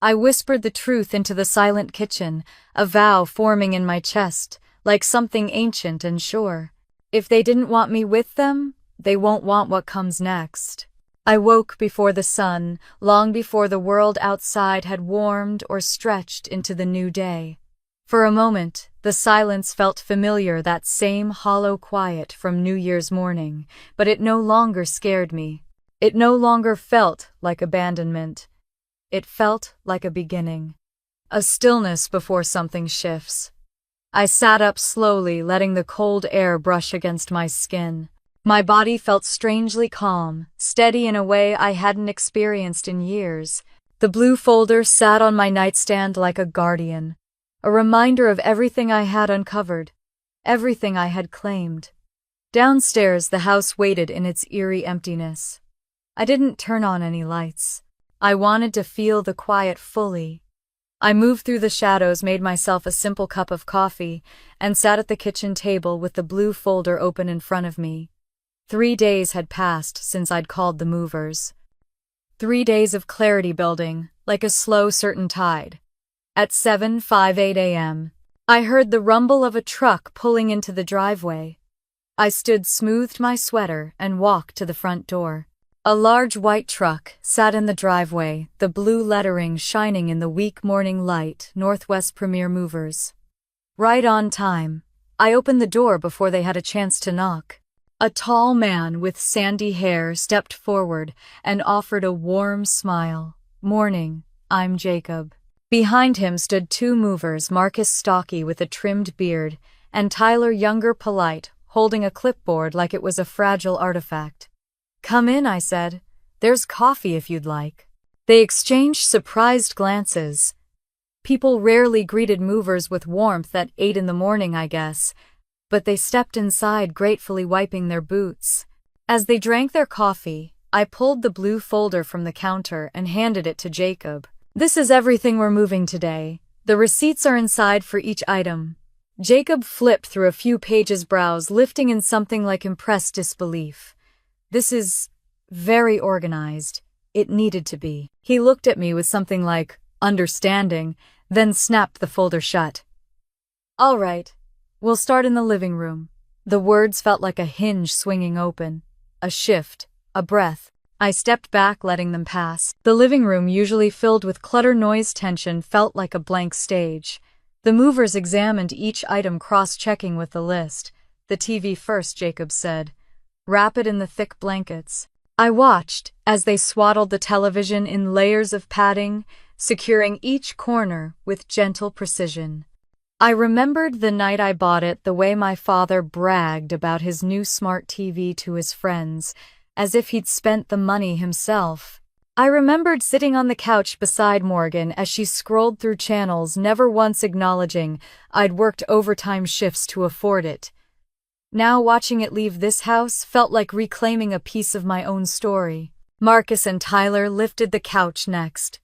S1: I whispered the truth into the silent kitchen, a vow forming in my chest, like something ancient and sure. If they didn't want me with them, they won't want what comes next. I woke before the sun, long before the world outside had warmed or stretched into the new day. For a moment, the silence felt familiar, that same hollow quiet from New Year's morning, but it no longer scared me. It no longer felt like abandonment. It felt like a beginning. A stillness before something shifts. I sat up slowly, letting the cold air brush against my skin. My body felt strangely calm, steady in a way I hadn't experienced in years. The blue folder sat on my nightstand like a guardian, a reminder of everything I had uncovered, everything I had claimed. Downstairs, the house waited in its eerie emptiness. I didn't turn on any lights. I wanted to feel the quiet fully. I moved through the shadows, made myself a simple cup of coffee, and sat at the kitchen table with the blue folder open in front of me. 3 days had passed since I'd called the movers. 3 days of clarity building, like a slow, certain tide. At 7:58 a.m., I heard the rumble of a truck pulling into the driveway. I smoothed my sweater, and walked to the front door. A large white truck sat in the driveway, the blue lettering shining in the weak morning light, Northwest Premier Movers. Right on time. I opened the door before they had a chance to knock. A tall man with sandy hair stepped forward and offered a warm smile. "Morning, I'm Jacob." Behind him stood 2 movers, Marcus stocky with a trimmed beard, and Tyler younger polite, holding a clipboard like it was a fragile artifact. "Come in," I said. "There's coffee if you'd like." They exchanged surprised glances. People rarely greeted movers with warmth at 8 in the morning, I guess, but they stepped inside, gratefully wiping their boots. As they drank their coffee, I pulled the blue folder from the counter and handed it to Jacob. "This is everything we're moving today. The receipts are inside for each item." Jacob flipped through a few pages, brows lifting in something like impressed disbelief. "This is very organized. It needed to be." He looked at me with something like understanding, then snapped the folder shut. "All right. We'll start in the living room." The words felt like a hinge swinging open. A shift, a breath. I stepped back, letting them pass. The living room, usually filled with clutter, noise, tension, felt like a blank stage. The movers examined each item, cross-checking with the list. "The TV first," Jacob said. "Wrap it in the thick blankets." I watched as they swaddled the television in layers of padding, securing each corner with gentle precision. I remembered the night I bought it, the way my father bragged about his new smart TV to his friends, as if he'd spent the money himself. I remembered sitting on the couch beside Morgan as she scrolled through channels, never once acknowledging I'd worked overtime shifts to afford it. Now watching it leave this house felt like reclaiming a piece of my own story. Marcus and Tyler lifted the couch next.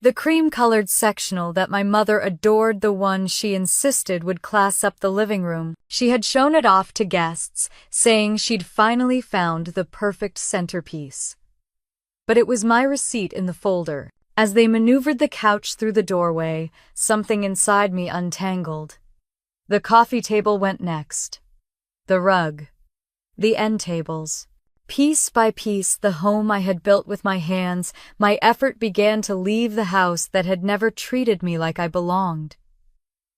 S1: The cream-colored sectional that my mother adored, the one she insisted would class up the living room. She had shown it off to guests, saying she'd finally found the perfect centerpiece. But it was my receipt in the folder. As they maneuvered the couch through the doorway, something inside me untangled. The coffee table went next. The rug. The end tables. Piece by piece, the home I had built with my hands, my effort began to leave the house that had never treated me like I belonged.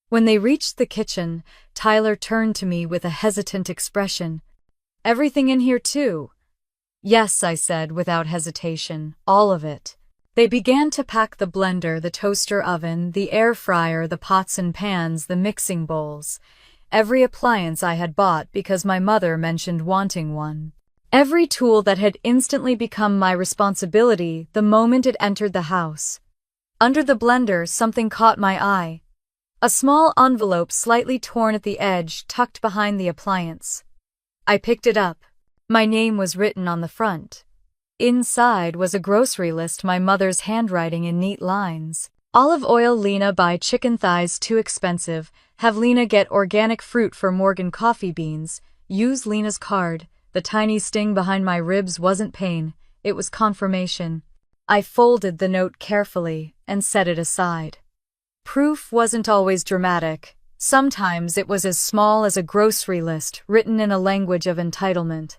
S1: When they reached the kitchen, Tyler turned to me with a hesitant expression. "Everything in here too?" "Yes," I said without hesitation, "all of it." They began to pack the blender, the toaster oven, the air fryer, the pots and pans, the mixing bowls. Every appliance I had bought because my mother mentioned wanting one. Every tool that had instantly become my responsibility the moment it entered the house. Under the blender, something caught my eye. A small envelope slightly torn at the edge, tucked behind the appliance. I picked it up. My name was written on the front. Inside was a grocery list, my mother's handwriting in neat lines. Olive oil, Lena, buy chicken thighs, too expensive. Have Lena get organic fruit for Morgan coffee beans. Use Lena's card. The tiny sting behind my ribs wasn't pain, it was confirmation. I folded the note carefully and set it aside. Proof wasn't always dramatic. Sometimes it was as small as a grocery list written in a language of entitlement.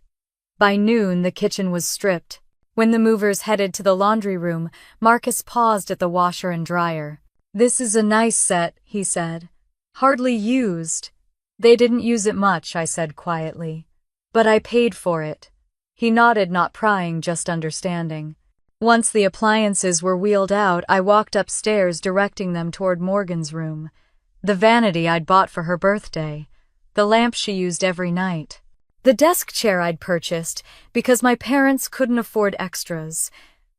S1: By noon, the kitchen was stripped. When the movers headed to the laundry room, Marcus paused at the washer and dryer. "This is a nice set," he said. "Hardly used." "They didn't use it much," I said quietly. "But I paid for it." He nodded, not prying, just understanding. Once the appliances were wheeled out, I walked upstairs, directing them toward Morgan's room. The vanity I'd bought for her birthday. The lamp she used every night. The desk chair I'd purchased because my parents couldn't afford extras.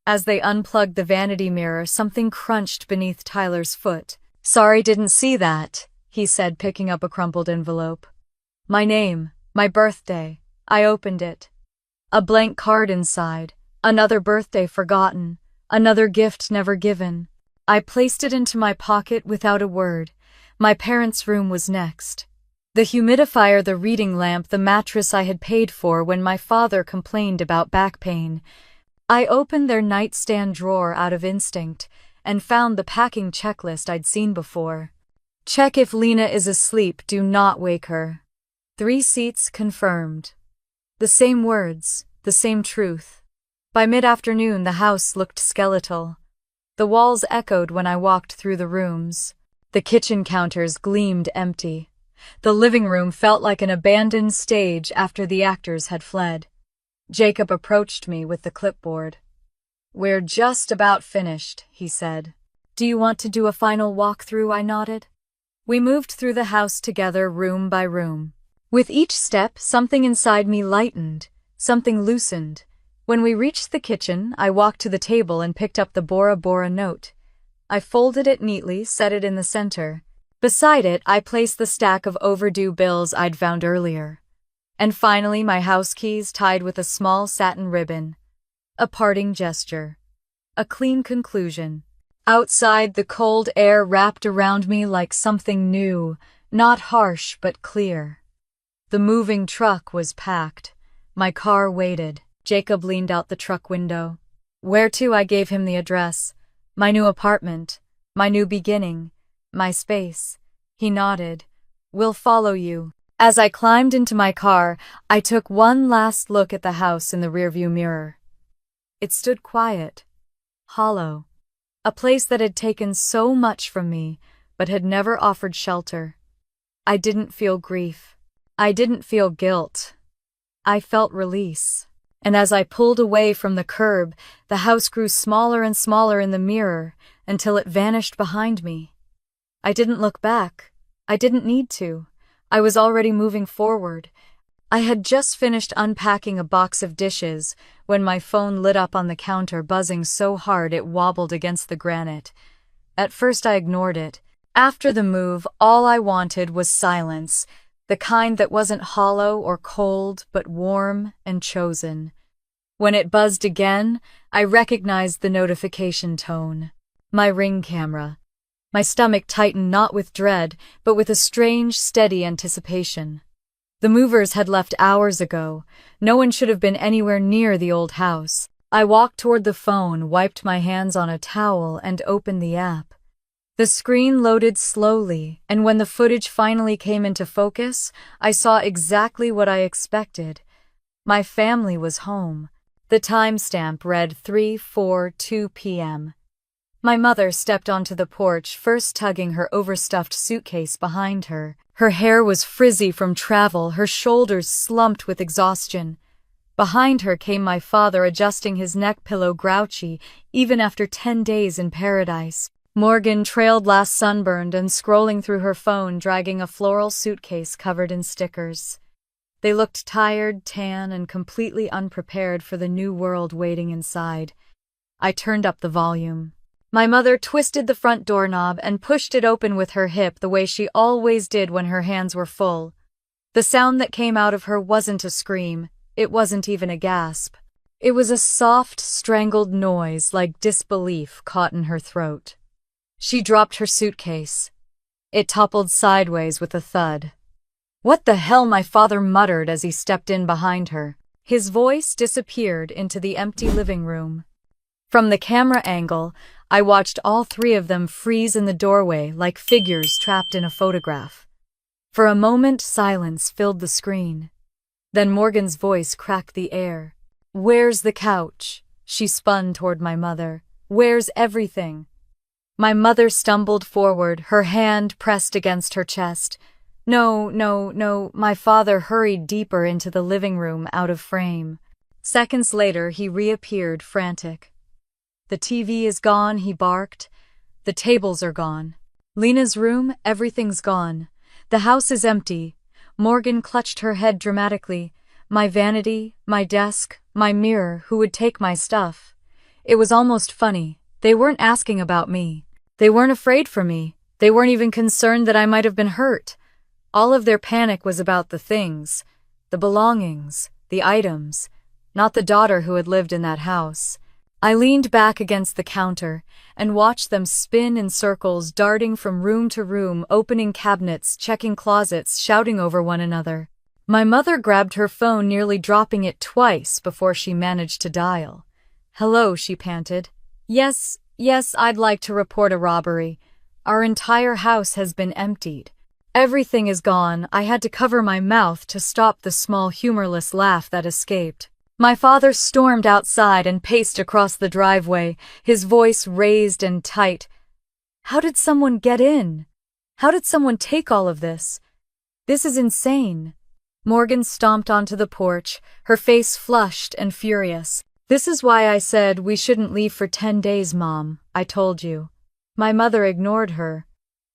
S1: As they unplugged the vanity mirror, something crunched beneath Tyler's foot. "Sorry, didn't see that," he said, picking up a crumpled envelope. "My name, my birthday." I opened it. A blank card inside. Another birthday forgotten. Another gift never given. I placed it into my pocket without a word. My parents' room was next. The humidifier, the reading lamp, the mattress I had paid for when my father complained about back pain. I opened their nightstand drawer out of instinct and found the packing checklist I'd seen before. Check if Lena is asleep, do not wake her. 3 seats confirmed. The same words, the same truth. By mid-afternoon, the house looked skeletal. The walls echoed when I walked through the rooms. The kitchen counters gleamed empty. The living room felt like an abandoned stage after the actors had fled. Jacob approached me with the clipboard. "We're just about finished," he said. "Do you want to do a final walkthrough?" I nodded. We moved through the house together, room by room. With each step, something inside me lightened, something loosened. When we reached the kitchen, I walked to the table and picked up the Bora Bora note. I folded it neatly, set it in the center. Beside it, I placed the stack of overdue bills I'd found earlier. And finally, my house keys tied with a small satin ribbon. A parting gesture. A clean conclusion. Outside, the cold air wrapped around me like something new, not harsh but clear. The moving truck was packed. My car waited. Jacob leaned out the truck window. "Where to?" I gave him the address. "My new apartment. My new beginning. My space." He nodded. "We'll follow you." As I climbed into my car, I took one last look at the house in the rearview mirror. It stood quiet, hollow, a place that had taken so much from me, but had never offered shelter. I didn't feel grief. I didn't feel guilt. I felt release. And as I pulled away from the curb, the house grew smaller and smaller in the mirror until it vanished behind me. I didn't look back. I didn't need to. I was already moving forward. I had just finished unpacking a box of dishes when my phone lit up on the counter, buzzing so hard it wobbled against the granite. At first I ignored it. After the move, all I wanted was silence, the kind that wasn't hollow or cold, but warm and chosen. When it buzzed again, I recognized the notification tone. My Ring camera. My stomach tightened, not with dread, but with a strange, steady anticipation. The movers had left hours ago. No one should have been anywhere near the old house. I walked toward the phone, wiped my hands on a towel, and opened the app. The screen loaded slowly, and when the footage finally came into focus, I saw exactly what I expected. My family was home. The timestamp read 3:42 p.m. My mother stepped onto the porch, first tugging her overstuffed suitcase behind her. Her hair was frizzy from travel, her shoulders slumped with exhaustion. Behind her came my father, adjusting his neck pillow, grouchy, even after 10 days in paradise. Morgan trailed last, sunburned and scrolling through her phone, dragging a floral suitcase covered in stickers. They looked tired, tan, and completely unprepared for the new world waiting inside. I turned up the volume. My mother twisted the front doorknob and pushed it open with her hip, the way she always did when her hands were full. The sound that came out of her wasn't a scream, it wasn't even a gasp. It was a soft, strangled noise like disbelief caught in her throat. She dropped her suitcase. It toppled sideways with a thud. "What the hell?" my father muttered as he stepped in behind her. His voice disappeared into the empty living room. From the camera angle, I watched all three of them freeze in the doorway like figures trapped in a photograph. For a moment, silence filled the screen. Then Morgan's voice cracked the air. "Where's the couch?" She spun toward my mother. "Where's everything?" My mother stumbled forward, her hand pressed against her chest. "No, no, no." My father hurried deeper into the living room, out of frame. Seconds later, he reappeared, frantic. "The TV is gone," he barked. "The tables are gone. Lena's room, everything's gone. The house is empty." Morgan clutched her head dramatically. "My vanity, my desk, my mirror, who would take my stuff?" It was almost funny. They weren't asking about me. They weren't afraid for me. They weren't even concerned that I might have been hurt. All of their panic was about the things, the belongings, the items, not the daughter who had lived in that house. I leaned back against the counter and watched them spin in circles, darting from room to room, opening cabinets, checking closets, shouting over one another. My mother grabbed her phone, nearly dropping it twice before she managed to dial. "Hello," she panted. Yes, I'd like to report a robbery. Our entire house has been emptied. Everything is gone." I had to cover my mouth to stop the small, humorless laugh that escaped. My father stormed outside and paced across the driveway, his voice raised and tight. "How did someone get in? How did someone take all of this? This is insane." Morgan stomped onto the porch, her face flushed and furious. "This is why I said we shouldn't leave for 10 days, Mom. I told you." My mother ignored her.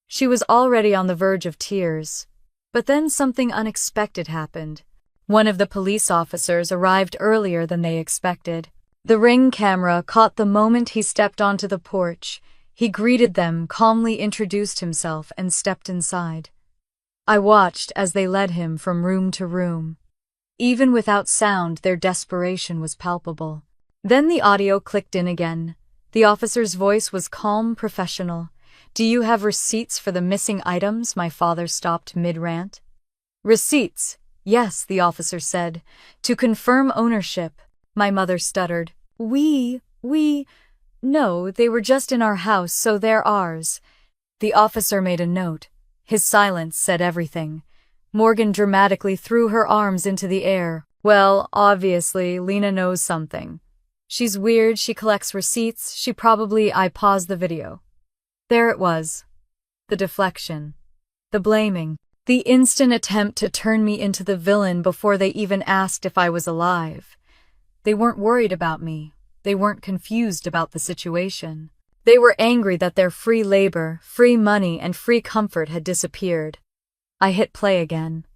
S1: She was already on the verge of tears. But then something unexpected happened. One of the police officers arrived earlier than they expected. The Ring camera caught the moment he stepped onto the porch. He greeted them, calmly introduced himself, and stepped inside. I watched as they led him from room to room. Even without sound, their desperation was palpable. Then the audio clicked in again. The officer's voice was calm, professional. "Do you have receipts for the missing items?" My father stopped mid-rant. "Receipts? Yes," the officer said. "To confirm ownership." My mother stuttered. No, they were just in our house, so they're ours." The officer made a note. His silence said everything. Morgan dramatically threw her arms into the air. "Well, obviously, Lena knows something. She's weird, she collects receipts, I paused the video. There it was. The deflection. The blaming. The instant attempt to turn me into the villain before they even asked if I was alive. They weren't worried about me. They weren't confused about the situation. They were angry that their free labor, free money, and free comfort had disappeared. I hit play again.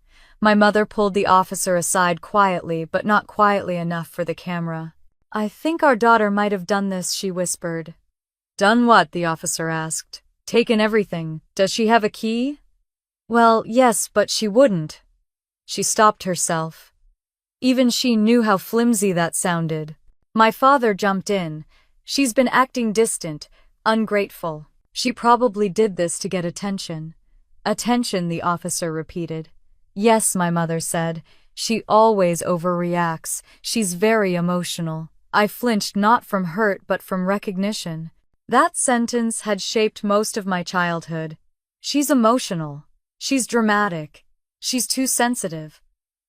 S1: My mother pulled the officer aside quietly, but not quietly enough for the camera. "I think our daughter might have done this," she whispered. "Done what?" the officer asked. "Taken everything. Does she have a key?" "Well, yes, but she wouldn't." She stopped herself. Even she knew how flimsy that sounded. My father jumped in. "She's been acting distant, ungrateful. She probably did this to get attention." "Attention," the officer repeated. "Yes," my mother said. "She always overreacts. She's very emotional." I flinched, not from hurt but from recognition. That sentence had shaped most of my childhood. She's emotional. She's dramatic. She's too sensitive.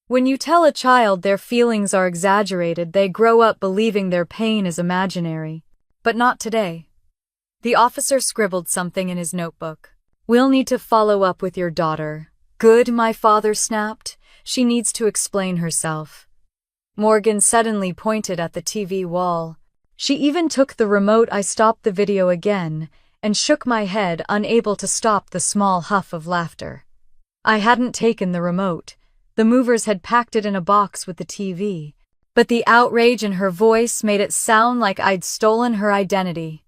S1: When you tell a child their feelings are exaggerated, they grow up believing their pain is imaginary. But not today. The officer scribbled something in his notebook. "We'll need to follow up with your daughter." "Good," my father snapped. "She needs to explain herself." Morgan suddenly pointed at the TV wall. She even took the remote. I stopped the video again and shook my head, unable to stop the small huff of laughter. I hadn't taken the remote. The movers had packed it in a box with the TV. But the outrage in her voice made it sound like I'd stolen her identity.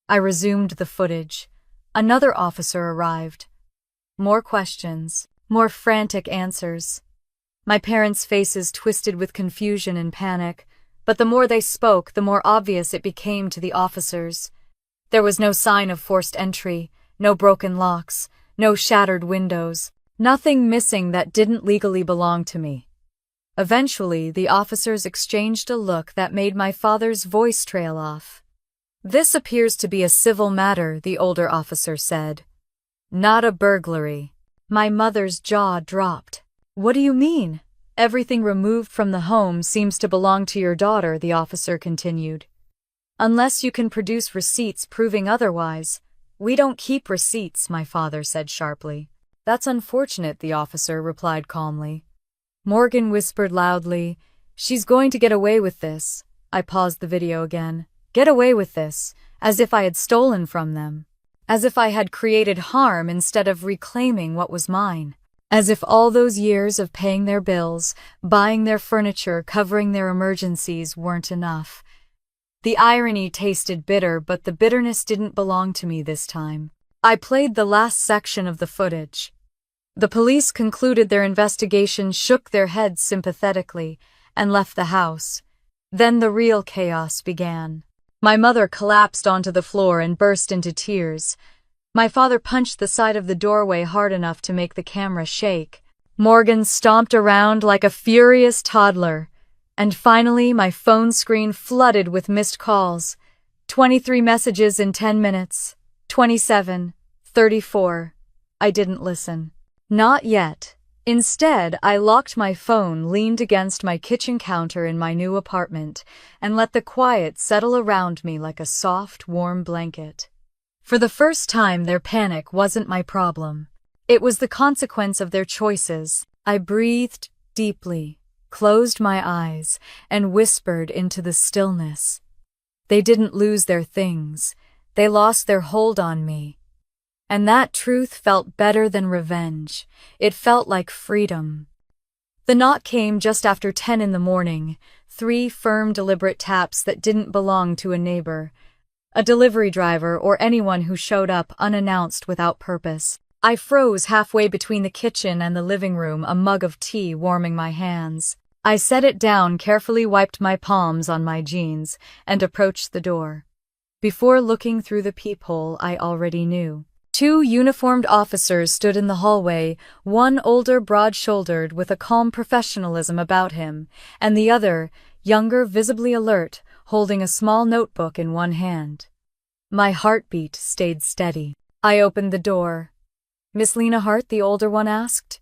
S1: I resumed the footage. Another officer arrived. More questions, more frantic answers. My parents' faces twisted with confusion and panic. but the more they spoke, the more obvious it became to the officers. There was no sign of forced entry, no broken locks, no shattered windows, nothing missing that didn't legally belong to me. Eventually, the officers exchanged a look that made my father's voice trail off. "This appears to be a civil matter," the older officer said. "Not a burglary." My mother's jaw dropped. "What do you mean?" "Everything removed from the home seems to belong to your daughter," the officer continued. "Unless you can produce receipts proving otherwise." "We don't keep receipts," my father said sharply. "That's unfortunate," the officer replied calmly. Morgan whispered loudly, "She's going to get away with this." I paused the video again. "Get away with this," as if I had stolen from them. As if I had created harm instead of reclaiming what was mine. As if all those years of paying their bills, buying their furniture, covering their emergencies weren't enough. The irony tasted bitter, but the bitterness didn't belong to me this time. I played the last section of the footage. The police concluded their investigation, shook their heads sympathetically, and left the house. Then the real chaos began. My mother collapsed onto the floor and burst into tears. My father punched the side of the doorway hard enough to make the camera shake. Morgan stomped around like a furious toddler. And finally, my phone screen flooded with missed calls. 23 messages in 10 minutes. 27. 34. I didn't listen. Not yet. Instead, I locked my phone, leaned against my kitchen counter in my new apartment, and let the quiet settle around me like a soft, warm blanket. For the first time, their panic wasn't my problem. It was the consequence of their choices. I breathed deeply, closed my eyes, and whispered into the stillness. They didn't lose their things. They lost their hold on me. And that truth felt better than revenge. It felt like freedom. The knock came just after 10 in the morning, 3 firm, deliberate taps that didn't belong to a neighbor, a delivery driver, or anyone who showed up unannounced without purpose. I froze halfway between the kitchen and the living room, a mug of tea warming my hands. I set it down, carefully wiped my palms on my jeans, and approached the door. Before looking through the peephole, I already knew. 2 uniformed officers stood in the hallway, one older, broad-shouldered, with a calm professionalism about him, and the other, younger, visibly alert, holding a small notebook in one hand. My heartbeat stayed steady. I opened the door. "Miss Lena Hart?" the older one asked.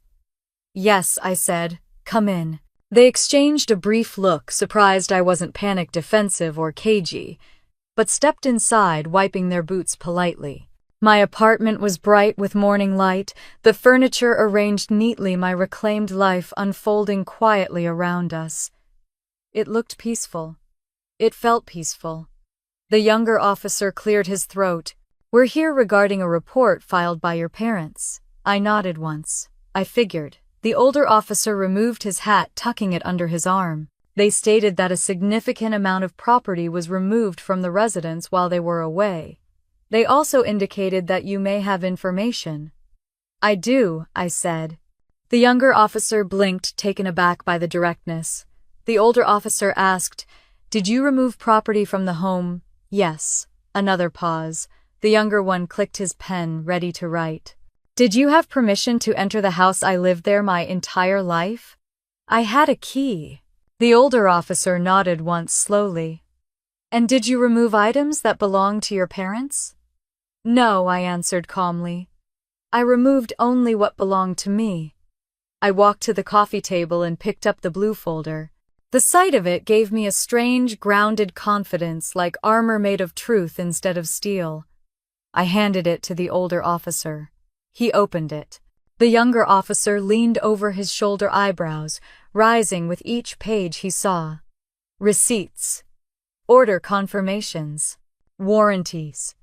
S1: "Yes," I said. "Come in." They exchanged a brief look, surprised I wasn't panic defensive or cagey, but stepped inside, wiping their boots politely. My apartment was bright with morning light, the furniture arranged neatly, my reclaimed life unfolding quietly around us. It looked peaceful. It felt peaceful. The younger officer cleared his throat. "We're here regarding a report filed by your parents." I nodded once. I figured. The older officer removed his hat, tucking it under his arm. "They stated that a significant amount of property was removed from the residence while they were away. They also indicated that you may have information." "I do," I said. The younger officer blinked, taken aback by the directness. The older officer asked, "Did you remove property from the home?" "Yes." Another pause. The younger one clicked his pen, ready to write. "Did you have permission to enter the house? I lived there my entire life." "I had a key." The older officer nodded once slowly. "And did you remove items that belonged to your parents?" "No," I answered calmly. "I removed only what belonged to me." I walked to the coffee table and picked up the blue folder. The sight of it gave me a strange, grounded confidence, like armor made of truth instead of steel. I handed it to the older officer. He opened it. The younger officer leaned over his shoulder, eyebrows rising with each page he saw. Receipts, order confirmations, warranties,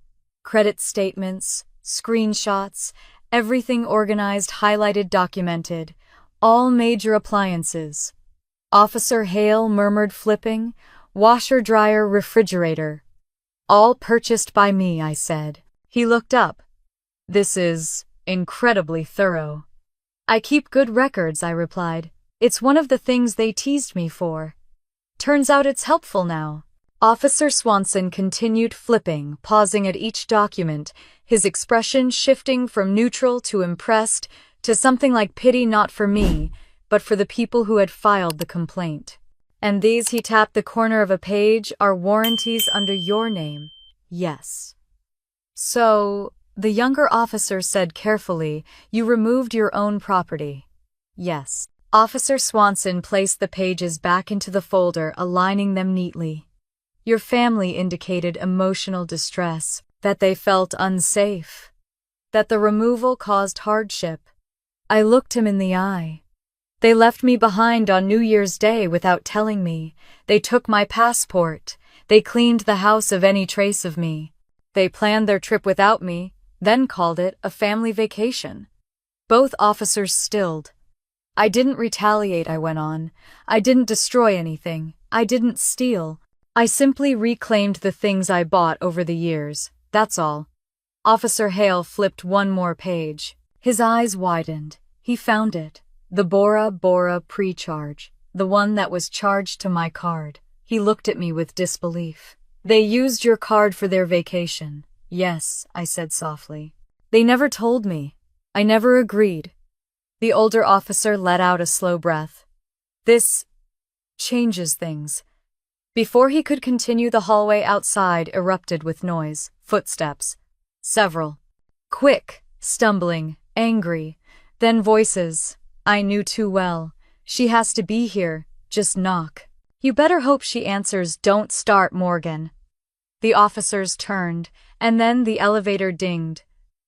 S1: credit statements, screenshots, everything organized, highlighted, documented, all major appliances. Officer Hale murmured, flipping, washer, dryer, refrigerator. "All purchased by me," I said. He looked up. "This is incredibly thorough." "I keep good records," I replied. "It's one of the things they teased me for." Turns out it's helpful now. Officer Swanson continued flipping, pausing at each document, his expression shifting from neutral to impressed to something like pity, not for me, but for the people who had filed the complaint. And these, he tapped the corner of a page, are warranties under your name. Yes. So, the younger officer said carefully, you removed your own property. Yes. Officer Swanson placed the pages back into the folder, aligning them neatly. Your family indicated emotional distress, that they felt unsafe, that the removal caused hardship. I looked him in the eye. They left me behind on New Year's Day without telling me. They took my passport. They cleaned the house of any trace of me. They planned their trip without me, then called it a family vacation. Both officers stilled. I didn't retaliate, I went on. I didn't destroy anything. I didn't steal. I simply reclaimed the things I bought over the years. That's all. Officer Hale flipped one more page. His eyes widened. He found it. The Bora Bora pre-charge. The one that was charged to my card. He looked at me with disbelief. They used your card for their vacation. Yes, I said softly. They never told me. I never agreed. The older officer let out a slow breath. This changes things. Before he could continue, the hallway outside erupted with noise, footsteps. Several. Quick, stumbling, angry. Then voices. I knew too well. She has to be here. Just knock. You better hope she answers. Don't start, Morgan. The officers turned, and then the elevator dinged.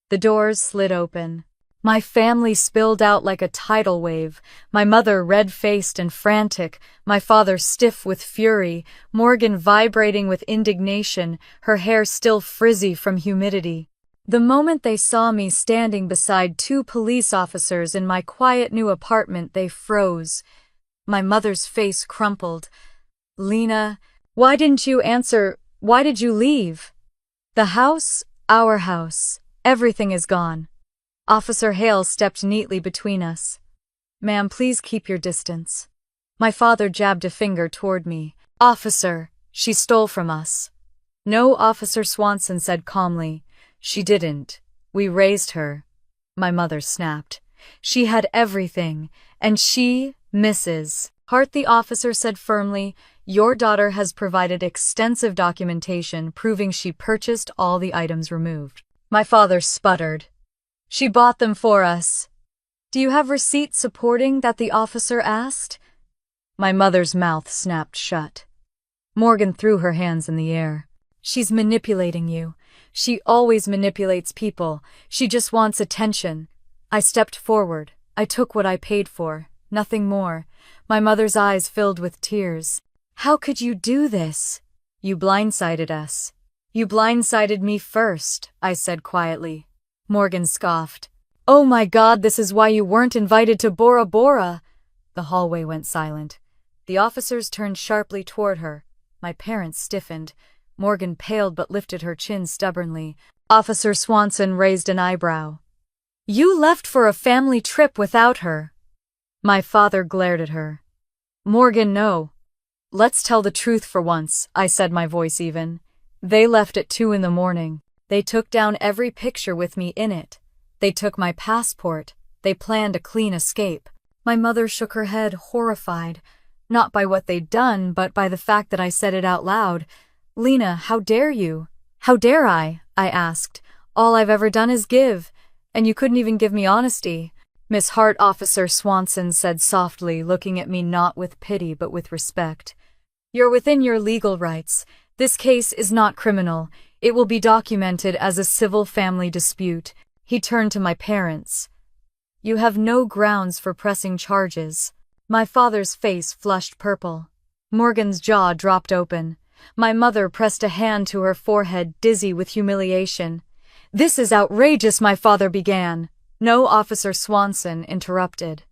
S1: The doors slid open. My family spilled out like a tidal wave, my mother red-faced and frantic, my father stiff with fury, Morgan vibrating with indignation, her hair still frizzy from humidity. The moment they saw me standing beside two police officers in my quiet new apartment, they froze. My mother's face crumpled. Lena, why didn't you answer? Why did you leave? The house, our house, everything is gone. Officer Hale stepped neatly between us. Ma'am, please keep your distance. My father jabbed a finger toward me. Officer, she stole from us. No, Officer Swanson said calmly. She didn't. We raised her. My mother snapped. She had everything, and she, Mrs. Hart, the officer said firmly, your daughter has provided extensive documentation proving she purchased all the items removed. My father sputtered. She bought them for us. Do you have receipts supporting that? The officer asked. My mother's mouth snapped shut. Morgan threw her hands in the air. She's manipulating you. She always manipulates people. She just wants attention. I stepped forward. I took what I paid for. Nothing more. My mother's eyes filled with tears. How could you do this? You blindsided us. You blindsided me first, I said quietly. Morgan scoffed. Oh my God, this is why you weren't invited to Bora Bora. The hallway went silent. The officers turned sharply toward her. My parents stiffened. Morgan paled but lifted her chin stubbornly. Officer Swanson raised an eyebrow. You left for a family trip without her. My father glared at her. Morgan, no. Let's tell the truth for once, I said, my voice even. They left at 2 a.m. They took down every picture with me in it. They took my passport. They planned a clean escape. My mother shook her head, horrified, not by what they'd done, but by the fact that I said it out loud. Lena, how dare you? How dare I asked. All I've ever done is give, and you couldn't even give me honesty. Miss Hart, Officer Swanson said softly, looking at me not with pity but with respect. You're within your legal rights. This case is not criminal. It will be documented as a civil family dispute. He turned to my parents. You have no grounds for pressing charges. My father's face flushed purple. Morgan's jaw dropped open. My mother pressed a hand to her forehead, dizzy with humiliation. This is outrageous, my father began. No, Officer Swanson interrupted.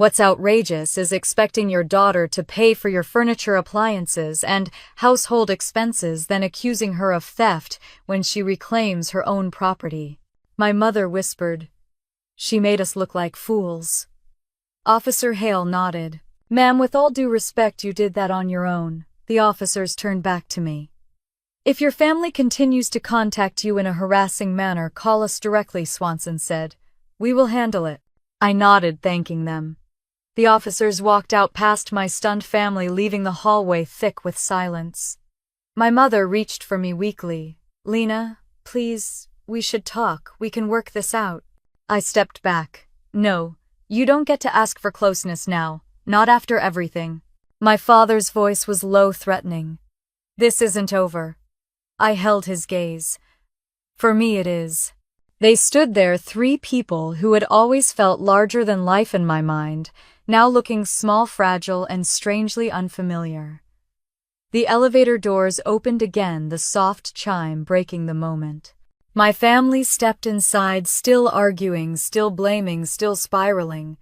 S1: What's outrageous is expecting your daughter to pay for your furniture, appliances, and household expenses, then accusing her of theft when she reclaims her own property. My mother whispered. She made us look like fools. Officer Hale nodded. Ma'am, with all due respect, you did that on your own. The officers turned back to me. "If your family continues to contact you in a harassing manner, call us directly," Swanson said. "We will handle it." I nodded, thanking them. The officers walked out past my stunned family, leaving the hallway thick with silence. My mother reached for me weakly. "Lena, please, we should talk. We can work this out." I stepped back. "No, you don't get to ask for closeness now, not after everything." My father's voice was low, threatening. "This isn't over." I held his gaze. "For me it is." They stood there, three people who had always felt larger than life in my mind, now looking small, fragile, and strangely unfamiliar. The elevator doors opened again, the soft chime breaking the moment. My family stepped inside, still arguing, still blaming, still spiraling.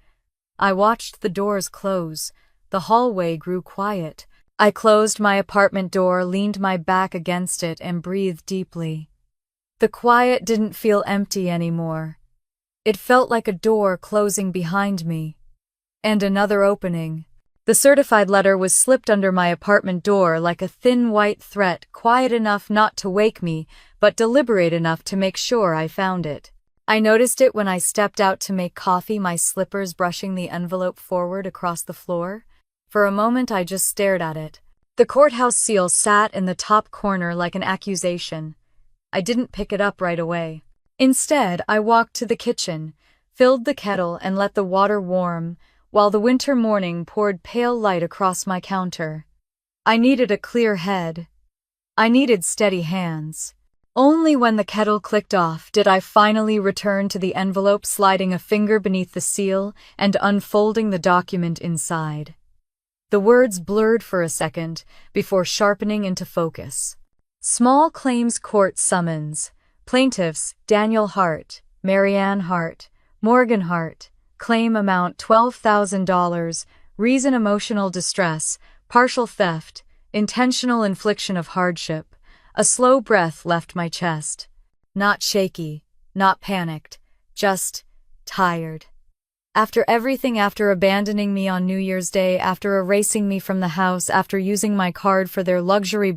S1: I watched the doors close. The hallway grew quiet. I closed my apartment door, leaned my back against it, and breathed deeply. The quiet didn't feel empty anymore. It felt like a door closing behind me. And another opening. The certified letter was slipped under my apartment door like a thin white thread, quiet enough not to wake me, but deliberate enough to make sure I found it. I noticed it when I stepped out to make coffee, my slippers brushing the envelope forward across the floor. For a moment I just stared at it. The courthouse seal sat in the top corner like an accusation. I didn't pick it up right away. Instead, I walked to the kitchen, filled the kettle, and let the water warm, while the winter morning poured pale light across my counter. I needed a clear head. I needed steady hands. Only when the kettle clicked off did I finally return to the envelope, sliding a finger beneath the seal and unfolding the document inside. The words blurred for a second before sharpening into focus. Small Claims Court Summons. Plaintiffs Daniel Hart, Marianne Hart, Morgan Hart. Claim amount $12,000. Reason emotional distress, partial theft, intentional infliction of hardship. A slow breath left my chest. Not shaky, not panicked, just tired. After everything, after abandoning me on New Year's Day, after erasing me from the house, after using my card for their luxury